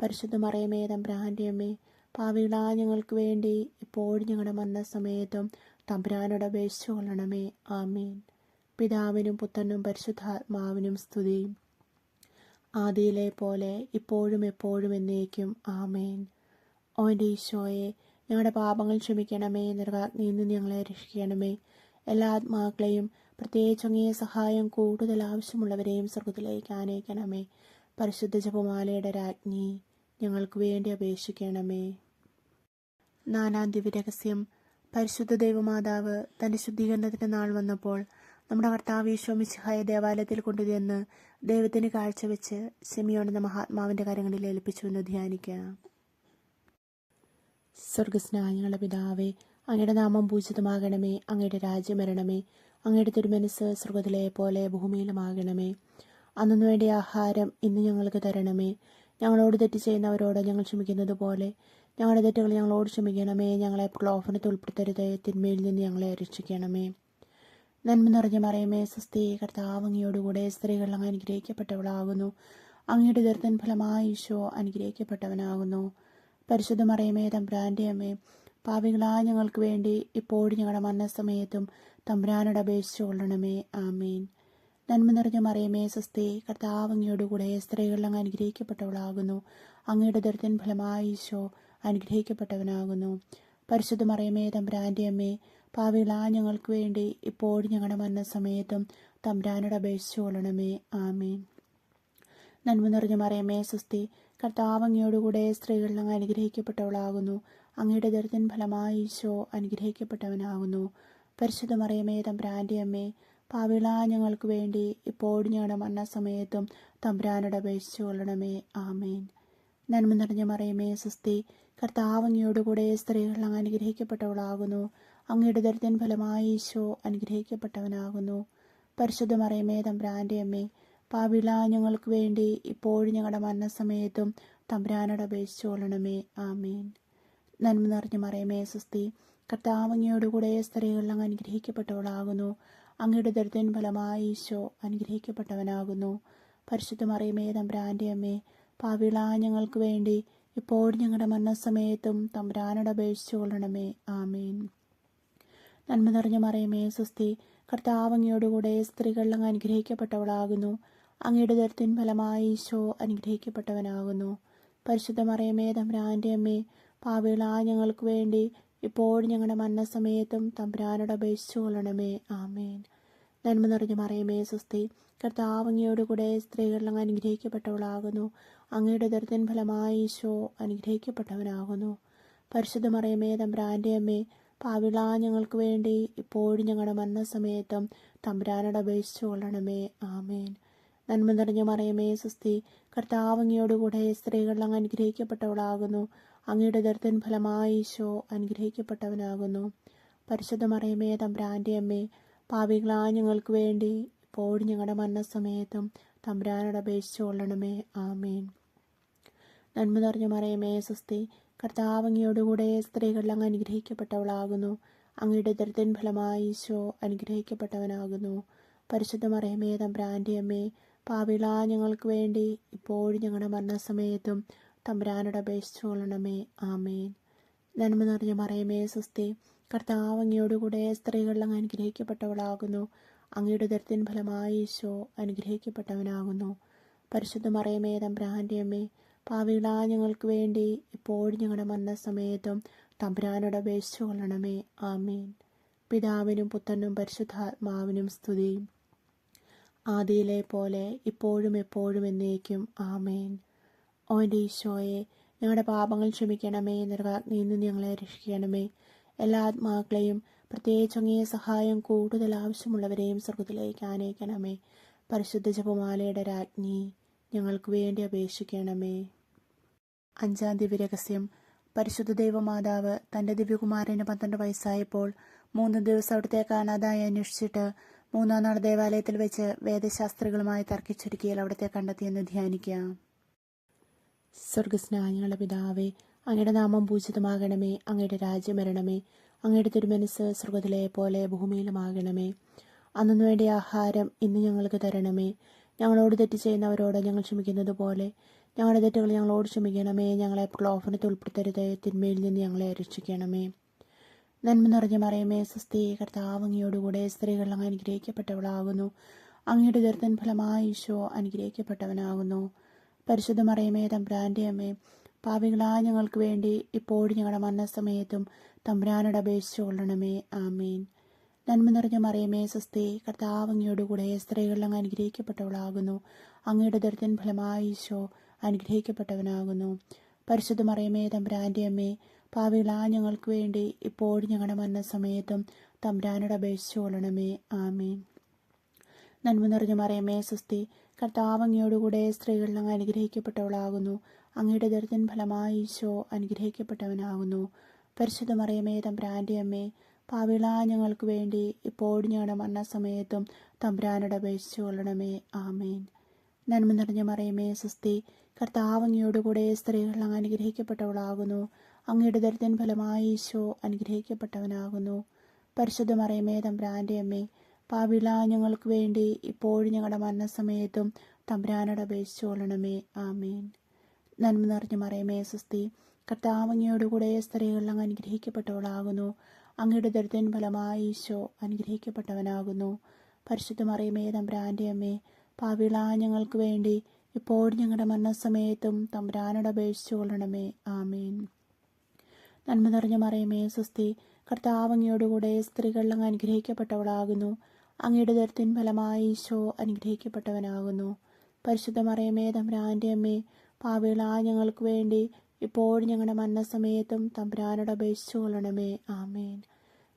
പരിശുദ്ധ മറിയമേ തമ്പുരാന്റെ അമ്മേ, പാപികളായ ഞങ്ങൾക്ക് വേണ്ടി ഇപ്പോഴും ഞങ്ങളുടെ മരണസമയത്തും തമ്പുരാനോട് അപേക്ഷിച്ചുകൊള്ളണമേ. ആമേൻ. പിതാവിനും പുത്രനും പരിശുദ്ധാത്മാവിനും സ്തുതി, ആദിയിലെ പോലെ ഇപ്പോഴും എപ്പോഴും എന്നേക്കും. ആമേൻ. ഓ എൻ്റെ ഈശോയെ, ഞങ്ങളുടെ പാപങ്ങൾ ക്ഷമിക്കണമേ, നരകാഗ്നിയിൽ നിന്ന് ഞങ്ങളെ രക്ഷിക്കണമേ. എല്ലാ ആത്മാക്കളെയും, പ്രത്യേകിച്ച് അങ്ങേ സഹായം കൂടുതൽ ആവശ്യമുള്ളവരെയും സ്വർഗ്ഗത്തിലേക്ക് ആനയിക്കണമേ. പരിശുദ്ധ ജപമാലയുടെ രാജ്ഞി, ഞങ്ങൾക്ക് വേണ്ടി അപേക്ഷിക്കണമേ. നാലാം ദിവ്യരഹസ്യം. പരിശുദ്ധ ദൈവമാതാവ് തൻ്റെ ശുദ്ധീകരണത്തിൻ്റെ നാൾ വന്നപ്പോൾ നമ്മുടെ കർത്താവ് ഈശോ മിശിഹായെ ദേവാലയത്തിൽ കൊണ്ടുചെന്ന് ദൈവത്തിന് കാഴ്ചവെച്ച് ശിമിയോൻ എന്ന മഹാത്മാവിൻ്റെ കരങ്ങളിൽ ഏൽപ്പിച്ചു എന്ന് ധ്യാനിക്കാം. സ്വർഗസ്നായങ്ങളുടെ പിതാവേ, അങ്ങയുടെ നാമം പൂജിതമാകണമേ. അങ്ങയുടെ രാജ്യം വരണമേ. അങ്ങയുടെ തിരുമനസ് സ്വർഗത്തിലെ പോലെ ഭൂമിയിലുമാകണമേ. അന്നു വേണ്ടിയ ആഹാരം ഇന്ന് ഞങ്ങൾക്ക് തരണമേ. ഞങ്ങളോട് തെറ്റ് ചെയ്യുന്നവരോട് ഞങ്ങൾ ക്ഷമിക്കുന്നത് പോലെ ഞങ്ങളുടെ തെറ്റുകൾ ഞങ്ങളോട് ക്ഷമിക്കണമേ. ഞങ്ങളെ പ്രലോഭനത്തിൽ ഉൾപ്പെടുത്തരുത്, തിന്മയിൽ നിന്ന് ഞങ്ങളെ രക്ഷിക്കണമേ. നന്മ നിറഞ്ഞ മറിയമേ, സ്വസ്തി, കർത്താവ് അങ്ങയോടുകൂടെ സ്ത്രീകൾ അങ്ങ് അനുഗ്രഹിക്കപ്പെട്ടവളാകുന്നു. അങ്ങയുടെ ഉദരത്തിൻ ഫലമായി ഈശോ അനുഗ്രഹിക്കപ്പെട്ടവനാകുന്നു. പരിശുദ്ധ മറിയമേ, തമ്പുരാൻ്റെ അമ്മേ, പാപികളായ ഞങ്ങൾക്ക് വേണ്ടി ഇപ്പോഴും ഞങ്ങളുടെ മരണസമയത്തും തമ്പുരാനോട് അപേക്ഷിച്ചു കൊള്ളണമേ. ആമേൻ. നന്മ നിറഞ്ഞ മറിയമേ, സ്വസ്തി, കർത്താവ് അങ്ങയോടുകൂടെ സ്ത്രീകൾ അങ്ങ് അനുഗ്രഹിക്കപ്പെട്ടവളാകുന്നു. അങ്ങയുടെ ഉദരത്തിൻ ഫലമായി ഈശോ അനുഗ്രഹിക്കപ്പെട്ടവനാകുന്നു. പരിശുദ്ധ മറിയമേ, തമ്പുരാൻ്റെ അമ്മേ, പാപികളായ ഞങ്ങൾക്ക് വേണ്ടി ഇപ്പോഴും ഞങ്ങളുടെ മരണസമയത്തും തമ്പുരാനോട് അപേക്ഷിച്ചു കൊള്ളണമേ. ആമേൻ. നന്മ നിറഞ്ഞ മറിയമേ, സ്വസ്തി, കർത്താവ് അങ്ങയോടുകൂടെ സ്ത്രീകൾ അങ്ങ് അനുഗ്രഹിക്കപ്പെട്ടവളാകുന്നു. അങ്ങയുടെ ഉദരത്തിൻ ഫലമായി ഈശോ അനുഗ്രഹിക്കപ്പെട്ടവനാകുന്നു. പരിശുദ്ധ മറിയമേ, തമ്പുരാൻ്റെ അമ്മേ, പാപികളായ ഞങ്ങൾക്ക് വേണ്ടി ഇപ്പോഴും ഞങ്ങളുടെ മരണസമയത്തും തമ്പുരാനോട് അപേക്ഷിച്ചു കൊള്ളണമേ. ആമേൻ. നന്മ നിറഞ്ഞ മറിയമേ, സ്വസ്തി, കർത്താവ് അങ്ങയോടുകൂടെ സ്ത്രീകൾ അങ്ങ് അനുഗ്രഹിക്കപ്പെട്ടവളാകുന്നു. അങ്ങയുടെ ഉദരത്തിൻ ഫലമായി ഈശോ അനുഗ്രഹിക്കപ്പെട്ടവനാകുന്നു. പരിശുദ്ധ മറിയമേ, തമ്പുരാൻ്റെ അമ്മേ, പാപികളായ ഞങ്ങൾക്ക് വേണ്ടി ഇപ്പോഴും ഞങ്ങളുടെ മരണസമയത്തും തമ്പുരാനോട് അപേക്ഷിച്ചു കൊള്ളണമേ. ആമേൻ. നന്മ നിറഞ്ഞ മറിയമേ, സ്വസ്തി, കർത്താവ് അങ്ങയോടുകൂടെ സ്ത്രീകൾ അങ്ങ് അനുഗ്രഹിക്കപ്പെട്ടവളാകുന്നു. അങ്ങയുടെ ഉദരത്തിൻ ഫലമായി ഈശോ അനുഗ്രഹിക്കപ്പെട്ടവനാകുന്നു. പരിശുദ്ധ മറിയമേ, തമ്പുരാൻ്റെ അമ്മേ, പാപികളായ ഞങ്ങൾക്ക് വേണ്ടി ഇപ്പോഴും ഞങ്ങളുടെ മരണസമയത്തും തമ്പുരാനോട് അപേക്ഷിച്ചു കൊള്ളണമേ. ആമേൻ. നന്മ നിറഞ്ഞ മറിയമേ, സ്വസ്തി, കർത്താവ് അങ്ങയോടുകൂടെ സ്ത്രീകൾ അങ്ങ് അനുഗ്രഹിക്കപ്പെട്ടവളാകുന്നു. അങ്ങയുടെ ഉദരത്തിൻ ഫലമായി ഈശോ അനുഗ്രഹിക്കപ്പെട്ടവനാകുന്നു. പരിശുദ്ധ മറിയമേ, തമ്പുരാൻ്റെ അമ്മേ, പാപികളായ ഞങ്ങൾക്ക് വേണ്ടി ഇപ്പോഴും ഞങ്ങളുടെ മരണസമയത്തും തമ്പുരാനോട് അപേക്ഷിച്ചു കൊള്ളണമേ. ആമേൻ. നന്മ നിറഞ്ഞ മറിയമേ, സ്വസ്തി, കർത്താവ് അങ്ങയോടുകൂടെ സ്ത്രീകൾ അങ്ങ് അനുഗ്രഹിക്കപ്പെട്ടവളാകുന്നു. അങ്ങയുടെ ഉദരത്തിൻ ഫലമായി ഈശോ അനുഗ്രഹിക്കപ്പെട്ടവനാകുന്നു. പരിശുദ്ധ മറിയമേ, തമ്പുരാൻ്റെ അമ്മേ, പാപികളായ ഞങ്ങൾക്ക് വേണ്ടി ഇപ്പോഴും ഞങ്ങളുടെ മരണസമയത്തും തമ്പുരാനോട് അപേക്ഷിച്ചു കൊള്ളണമേ. ആമേൻ. നന്മ നിറഞ്ഞ മറിയമേ, സ്വസ്തി, കർത്താവ് അങ്ങയോടുകൂടെ സ്ത്രീകൾ അങ്ങ് അനുഗ്രഹിക്കപ്പെട്ടവളാകുന്നു. അങ്ങയുടെ ഉദരത്തിൻ ഫലമായി ഈശോ അനുഗ്രഹിക്കപ്പെട്ടവനാകുന്നു. പരിശുദ്ധ മറിയമേ, തമ്പുരാൻ്റെ അമ്മേ, പാപികളായ ഞങ്ങൾക്ക് വേണ്ടി ഇപ്പോഴും ഞങ്ങളുടെ മരണസമയത്തും തമ്പുരാനോട് അപേക്ഷിച്ചു കൊള്ളണമേ. ആമേൻ. നന്മ നിറഞ്ഞ മറിയമേ, സ്വസ്തി, കർത്താവ് അങ്ങയോടുകൂടെ സ്ത്രീകൾ അങ്ങ് അനുഗ്രഹിക്കപ്പെട്ടവളാകുന്നു. അങ്ങയുടെ ഉദരത്തിൻ ഫലമായി ഈശോ അനുഗ്രഹിക്കപ്പെട്ടവനാകുന്നു. പരിശുദ്ധ മറിയമേ, തമ്പുരാൻ്റെ അമ്മേ, പാപികളായ ഞങ്ങൾക്ക് വേണ്ടി ഇപ്പോഴും ഞങ്ങളുടെ മരണസമയത്തും തമ്പുരാനോട് അപേക്ഷിച്ചു കൊള്ളണമേ. ആമേൻ. നന്മ നിറഞ്ഞ മറിയമേ, സ്വസ്തി, കർത്താവ് അങ്ങയോടുകൂടെ സ്ത്രീകൾ അങ്ങ് അനുഗ്രഹിക്കപ്പെട്ടവളാകുന്നു. അങ്ങയുടെ ഉദരത്തിൻ ഫലമായി ഈശോ അനുഗ്രഹിക്കപ്പെട്ടവനാകുന്നു. പരിശുദ്ധ മറിയമേ, തമ്പുരാൻ്റെ അമ്മേ, പാപികളായ ഞങ്ങൾക്ക് വേണ്ടി ഇപ്പോഴും ഞങ്ങളുടെ മരണസമയത്തും തമ്പുരാനോട് അപേക്ഷിച്ചു കൊള്ളണമേ. ആമേൻ. പിതാവിനും പുത്രനും പരിശുദ്ധാത്മാവിനും സ്തുതി, ആദിയിലെ പോലെ ഇപ്പോഴും എപ്പോഴും എന്നേക്കും. ആമേൻ. ഓ എൻ്റെ ഈശോയെ, ഞങ്ങളുടെ പാപങ്ങൾ ക്ഷമിക്കണമേ. നരകാഗ്നിയിൽ നിന്ന് ഞങ്ങളെ രക്ഷിക്കണമേ. എല്ലാ ആത്മാക്കളെയും, പ്രത്യേകിച്ച് അങ്ങേ സഹായം കൂടുതൽ ആവശ്യമുള്ളവരെയും സ്വർഗത്തിലേക്ക് ആനയിക്കണമേ. പരിശുദ്ധ ജപമാലയുടെ രാജ്ഞി, ഞങ്ങൾക്ക് വേണ്ടി അപേക്ഷിക്കണമേ. 5-ാം ദിവ്യരഹസ്യം. പരിശുദ്ധ ദൈവമാതാവ് തൻ്റെ ദിവ്യകുമാരന് 12 വയസ്സായപ്പോൾ 3 ദിവസം അവിടുത്തെ കാണാതായി അന്വേഷിച്ചിട്ട് 3-ാം നാൾ ദേവാലയത്തിൽ വെച്ച് വേദശാസ്ത്രികളുമായി തർക്കിച്ചൊരുക്കിയാൽ അവിടുത്തെ കണ്ടെത്തിയെന്ന് ധ്യാനിക്കാം. സ്വർഗസ്നായങ്ങളുടെ പിതാവേ, അങ്ങയുടെ നാമം പൂജിതമാകണമേ. അങ്ങയുടെ രാജ്യം വരണമേ. അങ്ങയുടെ തിരുമനസ് സ്വർഗത്തിലെ പോലെ ഭൂമിയിലുമാകണമേ. അന്നു വേണ്ടിയ ആഹാരം ഇന്ന് ഞങ്ങൾക്ക് തരണമേ. ഞങ്ങളോട് തെറ്റ് ചെയ്യുന്നവരോട് ഞങ്ങൾ ക്ഷമിക്കുന്നത് പോലെ ഞങ്ങളുടെ തെറ്റുകൾ ഞങ്ങളോട് ക്ഷമിക്കണമേ. ഞങ്ങളെ പ്രലോഭനത്തിൽ ഉൾപ്പെടുത്തരുത്, തിന്മയിൽ നിന്ന് ഞങ്ങളെ രക്ഷിക്കണമേ. നന്മ നിറഞ്ഞ മറിയമേ, സ്വസ്തി, കർത്താവ് അങ്ങയോടുകൂടെ സ്ത്രീകൾ അങ്ങ് അനുഗ്രഹിക്കപ്പെട്ടവളാകുന്നു. അങ്ങയുടെ ഉദരത്തിൻ ഫലമായി ഈശോ അനുഗ്രഹിക്കപ്പെട്ടവനാകുന്നു. പരിശുദ്ധ മറിയമേ, തമ്പുരാൻ്റെ അമ്മേ, പാപികളായ ഞങ്ങൾക്ക് വേണ്ടി ഇപ്പോഴും ഞങ്ങളുടെ മരണസമയത്തും തമ്പുരാനോട് അപേക്ഷിച്ചു കൊള്ളണമേ. ആമേൻ. നന്മ നിറഞ്ഞ മറിയമേ, സ്വസ്തി, കർത്താവ് അങ്ങയോടുകൂടെ സ്ത്രീകൾ അങ്ങ് അനുഗ്രഹിക്കപ്പെട്ടവളാകുന്നു. അങ്ങയുടെ ഉദരത്തിൻ ഫലമായി ഈശോ അനുഗ്രഹിക്കപ്പെട്ടവനാകുന്നു. പരിശുദ്ധ മറിയമേ, തമ്പുരാൻ്റെ അമ്മേ, പാപികളായ ഞങ്ങൾക്ക് വേണ്ടി ഇപ്പോഴും ഞങ്ങളുടെ മരണസമയത്തും തമ്പുരാനോട് അപേക്ഷിച്ചു കൊള്ളണമേ. ആമേൻ. നന്മ നിറഞ്ഞ മറിയമേ സ്വസ്തി, കർത്താവ് അങ്ങയോടുകൂടെ സ്ത്രീകളിൽ അങ്ങ് അനുഗ്രഹിക്കപ്പെട്ടവളാകുന്നു. അങ്ങയുടെ ഉദരത്തിൻ ഫലമായി ഈശോ അനുഗ്രഹിക്കപ്പെട്ടവനാകുന്നു. പരിശുദ്ധ മറിയമേ തമ്പുരാന്റെ അമ്മേ, പാപികളായ ഞങ്ങൾക്ക് വേണ്ടി ഇപ്പോഴും ഞങ്ങളുടെ മരണസമയത്തും തമ്പുരാനോട് അപേക്ഷിച്ചു കൊള്ളണമേ. ആമേൻ. നന്മ നിറഞ്ഞ മറിയമേ സ്വസ്തി, കർത്താവ് അങ്ങയോടുകൂടെ സ്ത്രീകളിൽ അങ്ങ് അനുഗ്രഹിക്കപ്പെട്ടവളാകുന്നു. അങ്ങയുടെ ഉദരത്തിൻ ഫലമായി ഈശോ അനുഗ്രഹിക്കപ്പെട്ടവനാകുന്നു. പരിശുദ്ധ മറിയമേ തമ്പുരാന്റെ അമ്മേ, പാപികളായ ഞങ്ങൾക്ക് വേണ്ടി ഇപ്പോഴും ഞങ്ങളുടെ മരണസമയത്തും തമ്പുരാനോട് അപേക്ഷിച്ചു കൊള്ളണമേ. ആമേൻ. നന്മ നിറഞ്ഞ മറിയമേ സ്വസ്തി, കർത്താവ് അങ്ങയോടുകൂടെ സ്ത്രീകളിൽ അങ്ങ് അനുഗ്രഹിക്കപ്പെട്ടവളാകുന്നു. അങ്ങയുടെ ഉദരത്തിൻ ഫലമായി ഈശോ അനുഗ്രഹിക്കപ്പെട്ടവനാകുന്നു. പരിശുദ്ധ മറിയമേ തമ്പുരാന്റെ അമ്മേ, പാപികളായ ഞങ്ങൾക്ക് വേണ്ടി ഇപ്പോഴും ഞങ്ങളുടെ മരണസമയത്തും തമ്പുരാനോട് അപേക്ഷിച്ചു കൊള്ളണമേ. ആമേൻ. നന്മ നിറഞ്ഞ മറിയമേ സ്വസ്തി, കർത്താവ് അങ്ങയോടുകൂടെ സ്ത്രീകളിൽ അങ്ങ് അനുഗ്രഹിക്കപ്പെട്ടവളാകുന്നു. അങ്ങയുടെ ഉദരത്തിൻ ഫലമായി ഈശോ അനുഗ്രഹിക്കപ്പെട്ടവനാകുന്നു. പരിശുദ്ധ മറിയമേ തമ്പുരാന്റെ അമ്മേ, പാപികളായ ഞങ്ങൾക്ക് വേണ്ടി ഇപ്പോഴും ഞങ്ങളുടെ മരണസമയത്തും തമ്പുരാനോട് അപേക്ഷിച്ചു കൊള്ളണമേ. ആമേൻ.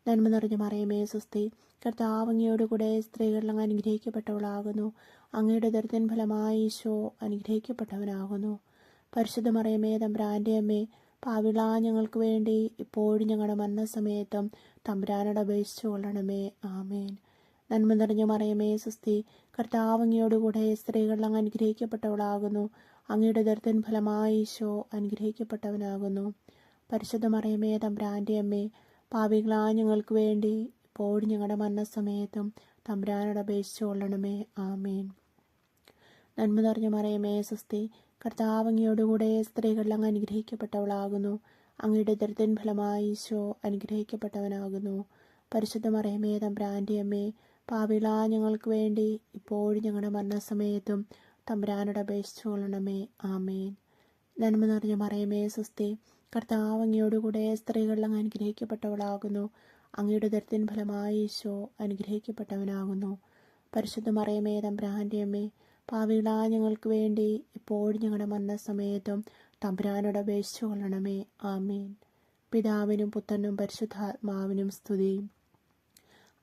നന്മ നിറഞ്ഞ മറിയമേ സ്വസ്തി, കർത്താവ് അങ്ങയോടുകൂടെ സ്ത്രീകളിൽ അങ്ങ് അനുഗ്രഹിക്കപ്പെട്ടവളാകുന്നു. അങ്ങയുടെ ഉദരത്തിൻ ഫലമായി ഈശോ അനുഗ്രഹിക്കപ്പെട്ടവനാകുന്നു. പരിശുദ്ധ മറിയമേ തമ്പുരാന്റെ അമ്മേ, പാപികളായ ഞങ്ങൾക്ക് വേണ്ടി ഇപ്പോഴും ഞങ്ങളുടെ മരണസമയത്തും തമ്പുരാനോട് അപേക്ഷിച്ചു കൊള്ളണമേ. ആമേൻ. നന്മ നിറഞ്ഞ മറിയമേ സ്വസ്തി, കർത്താവ് അങ്ങയോടുകൂടെ സ്ത്രീകളിൽ അങ്ങ് അനുഗ്രഹിക്കപ്പെട്ടവളാകുന്നു. അങ്ങയുടെ ഉദരത്തിൻ ഫലമായി ഈശോ അനുഗ്രഹിക്കപ്പെട്ടവനാകുന്നു. പരിശുദ്ധ മറിയമേ തമ്പുരാന്റെ അമ്മേ, പാപികളായ ഞങ്ങൾക്ക് വേണ്ടി ഇപ്പോഴും ഞങ്ങളുടെ മരണസമയത്തും തമ്പുരാനോട് അപേക്ഷിച്ചു കൊള്ളണമേ. ആമേൻ. നന്മ നിറഞ്ഞ മറിയമേ സ്വസ്തി, കർത്താവ് അങ്ങയോടുകൂടെ സ്ത്രീകളിൽ അങ്ങ് അനുഗ്രഹിക്കപ്പെട്ടവളാകുന്നു. അങ്ങയുടെ ഉദരത്തിൻ ഫലമായി ഈശോ അനുഗ്രഹിക്കപ്പെട്ടവനാകുന്നു. പരിശുദ്ധ മറിയമേ തമ്പുരാന്റെ അമ്മേ, പാപികളായ ഞങ്ങൾക്ക് വേണ്ടി ഇപ്പോഴും ഞങ്ങളുടെ മരണസമയത്തും തമ്പുരാനോട് അപേക്ഷിച്ചു കൊള്ളണമേ. ആമേൻ. നന്മ നിറഞ്ഞ മറിയമേ സ്വസ്തി, കർത്താവ് അങ്ങയോടുകൂടെ സ്ത്രീകളിൽ അങ്ങ് അനുഗ്രഹിക്കപ്പെട്ടവളാകുന്നു. അങ്ങയുടെ ഉദരത്തിൻ ഫലമായി ഈശോ അനുഗ്രഹിക്കപ്പെട്ടവനാകുന്നു. പരിശുദ്ധ മറിയമേ തമ്പുരാന്റെ അമ്മേ, പാപികളായ ഞങ്ങൾക്ക് വേണ്ടി ഇപ്പോഴും ഞങ്ങളുടെ മരണസമയത്തും തമ്പുരാനോട് അപേക്ഷിച്ചു കൊള്ളണമേ. ആമേൻ. പിതാവിനും പുത്രനും പരിശുദ്ധാത്മാവിനും സ്തുതി,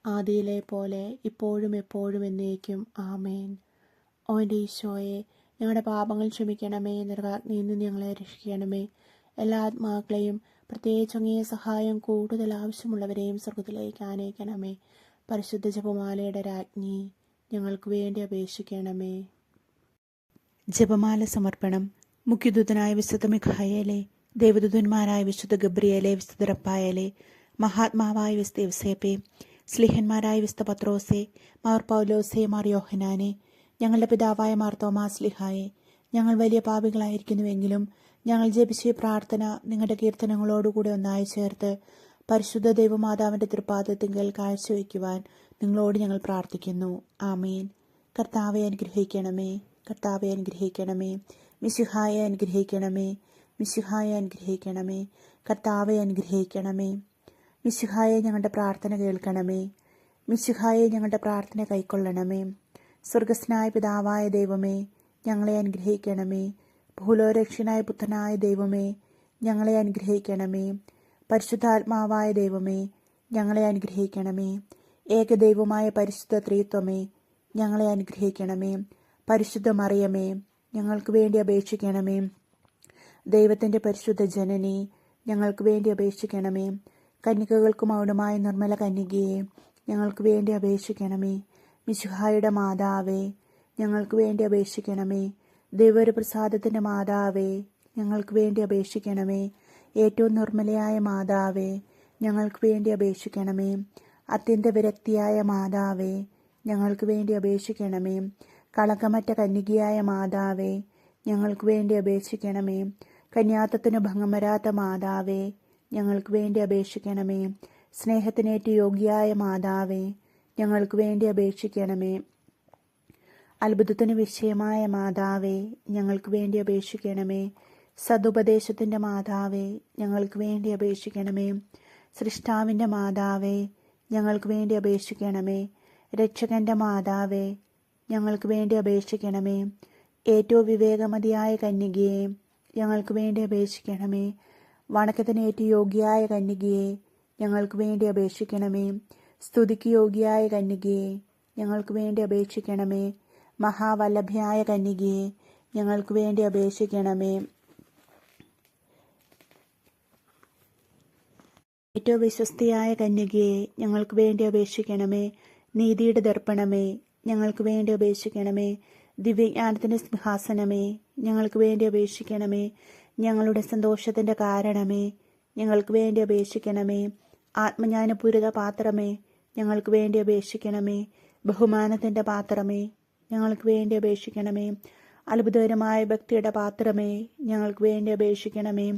ആദിയിലെ പോലെ ഇപ്പോഴും എപ്പോഴും എന്നേക്കും. ആമേൻ. ഓ എൻ്റെ ഈശോയെ, ഞങ്ങളുടെ പാപങ്ങൾ ക്ഷമിക്കണമേ. നരകാഗ്നിയിൽ നിന്ന് ഞങ്ങളെ രക്ഷിക്കണമേ. എല്ലാ ആത്മാക്കളെയും, പ്രത്യേകിച്ച് അങ്ങേ സഹായം കൂടുതൽ ആവശ്യമുള്ളവരെയും സ്വർഗത്തിലേക്ക് ആനയിക്കണമേ. പരിശുദ്ധ ജപമാലയുടെ രാജ്ഞി, ഞങ്ങൾക്ക് വേണ്ടി അപേക്ഷിക്കണമേ. ജപമാല സമർപ്പണം. മുഖ്യദൂതനായ വിശുദ്ധ മിഖായേലേ, ദേവദൂതന്മാരായ വിശുദ്ധ ഗബ്രിയേലേ, വിശുദ്ധ റഫായേലേ, മഹാത്മാവായ വിശുദ്ധ യൗസേപ്പേ, സ്ലിഹന്മാരായ വിശുദ്ധ പത്രോസേ, മാർ പൗലോസേ, മാർ യോഹനാനെ, ഞങ്ങളുടെ പിതാവായ മാർ തോമാസ് സ്ലിഹായെ, ഞങ്ങൾ വലിയ പാപികളായിരിക്കുന്നുവെങ്കിലും ഞങ്ങൾ ജപിച്ച പ്രാർത്ഥന നിങ്ങളുടെ കീർത്തനങ്ങളോടുകൂടെ ഒന്നായി ചേർത്ത് പരിശുദ്ധ ദൈവമാതാവിൻ്റെ തൃപ്പാദത്തിങ്കൽ കാഴ്ചവെക്കുവാൻ നിങ്ങളോട് ഞങ്ങൾ പ്രാർത്ഥിക്കുന്നു. ആമേൻ. കർത്താവെ അനുഗ്രഹിക്കണമേ. കർത്താവെ അനുഗ്രഹിക്കണമേ. മിശിഹായെ അനുഗ്രഹിക്കണമേ. മിശിഹായെ അനുഗ്രഹിക്കണമേ. കർത്താവെ അനുഗ്രഹിക്കണമേ. മിശിഹായെ ഞങ്ങളുടെ പ്രാർത്ഥന കേൾക്കണമേ. മിശിഹായെ ഞങ്ങളുടെ പ്രാർത്ഥന കൈക്കൊള്ളണമേ. സ്വർഗസ്നായ പിതാവായ ദൈവമേ, ഞങ്ങളെ അനുഗ്രഹിക്കണമേ. ഭൂലോരക്ഷനായ പുത്രനായ ദൈവമേ, ഞങ്ങളെ അനുഗ്രഹിക്കണമേ. പരിശുദ്ധാത്മാവായ ദൈവമേ, ഞങ്ങളെ അനുഗ്രഹിക്കണമേ. ഏകദൈവമായ പരിശുദ്ധ ത്രിത്വമേ, ഞങ്ങളെ അനുഗ്രഹിക്കണമേ. പരിശുദ്ധ മറിയമേ, ഞങ്ങൾക്ക് വേണ്ടി അപേക്ഷിക്കണമേ. ദൈവത്തിൻ്റെ പരിശുദ്ധ ജനനി, ഞങ്ങൾക്ക് വേണ്ടി അപേക്ഷിക്കണമേ. കന്യകകൾക്ക് മൗനമായ നിർമ്മല കന്യകയെ, ഞങ്ങൾക്ക് വേണ്ടി അപേക്ഷിക്കണമേ. മിശിഹായുടെ മാതാവേ, ഞങ്ങൾക്ക് വേണ്ടി അപേക്ഷിക്കണമേ. ദൈവപ്രസാദത്തിൻ്റെ മാതാവേ, ഞങ്ങൾക്ക് വേണ്ടി അപേക്ഷിക്കണമേ. ഏറ്റവും നിർമ്മലയായ മാതാവേ, ഞങ്ങൾക്ക് വേണ്ടി അപേക്ഷിക്കണമേ. അത്യന്ത വിരക്തിയായ മാതാവേ, ഞങ്ങൾക്ക് വേണ്ടി അപേക്ഷിക്കണമേ. കളങ്കമറ്റ കന്യകയായ മാതാവേ, ഞങ്ങൾക്ക് വേണ്ടി അപേക്ഷിക്കണമേ. കന്യാത്വത്തിന് ഭംഗം വരാത്ത മാതാവേ, ഞങ്ങൾക്ക് വേണ്ടി അപേക്ഷിക്കണമേ. സ്നേഹത്തിനേറ്റ യോഗ്യയായ മാതാവേ, ഞങ്ങൾക്ക് വേണ്ടി അപേക്ഷിക്കണമേ. അത്ഭുതത്തിന് വിഷയമായ മാതാവേ, ഞങ്ങൾക്ക് വേണ്ടി അപേക്ഷിക്കണമേ. സതുപദേശത്തിൻ്റെ മാതാവേ, ഞങ്ങൾക്ക് വേണ്ടി അപേക്ഷിക്കണമേ. സൃഷ്ടാവിൻ്റെ മാതാവേ, ഞങ്ങൾക്ക് വേണ്ടി അപേക്ഷിക്കണമേ. രക്ഷകൻ്റെ മാതാവേ, ഞങ്ങൾക്ക് വേണ്ടി അപേക്ഷിക്കണമേ. ഏറ്റവും വിവേകമതിയായ കന്യകയെ, ഞങ്ങൾക്ക് വേണ്ടി അപേക്ഷിക്കണമേ. വണക്കത്തിനേറ്റ യോഗ്യയായ കന്യകയെ, ഞങ്ങൾക്ക് വേണ്ടി അപേക്ഷിക്കണമേ. സ്തുതിക്ക് യോഗ്യയായ കന്യകയെ, ഞങ്ങൾക്ക് വേണ്ടി അപേക്ഷിക്കണമേ. മഹാവല്ലഭയായ കന്യകയെ, ഞങ്ങൾക്ക് വേണ്ടി അപേക്ഷിക്കണമേ. ഏറ്റവും വിശ്വസ്തയായ കന്യകയെ, ഞങ്ങൾക്ക് വേണ്ടി അപേക്ഷിക്കണമേ. നീതിയുടെ ദർപ്പണമേ, ഞങ്ങൾക്ക് വേണ്ടി അപേക്ഷിക്കണമേ. ദിവ്യജ്ഞാനത്തിൻ്റെ സിംഹാസനമേ, ഞങ്ങൾക്ക് വേണ്ടി അപേക്ഷിക്കണമേ. ഞങ്ങളുടെ സന്തോഷത്തിൻ്റെ കാരണമേ, ഞങ്ങൾക്ക് വേണ്ടി അപേക്ഷിക്കണമേ. ആത്മജ്ഞാനപൂരിത പാത്രമേ, ഞങ്ങൾക്ക് വേണ്ടി അപേക്ഷിക്കണമേ. ബഹുമാനത്തിൻ്റെ പാത്രമേ, ഞങ്ങൾക്ക് വേണ്ടി അപേക്ഷിക്കണമേ. അത്ഭുതകരമായ ഭക്തിയുടെ പാത്രമേ, ഞങ്ങൾക്ക് വേണ്ടി അപേക്ഷിക്കണമേ.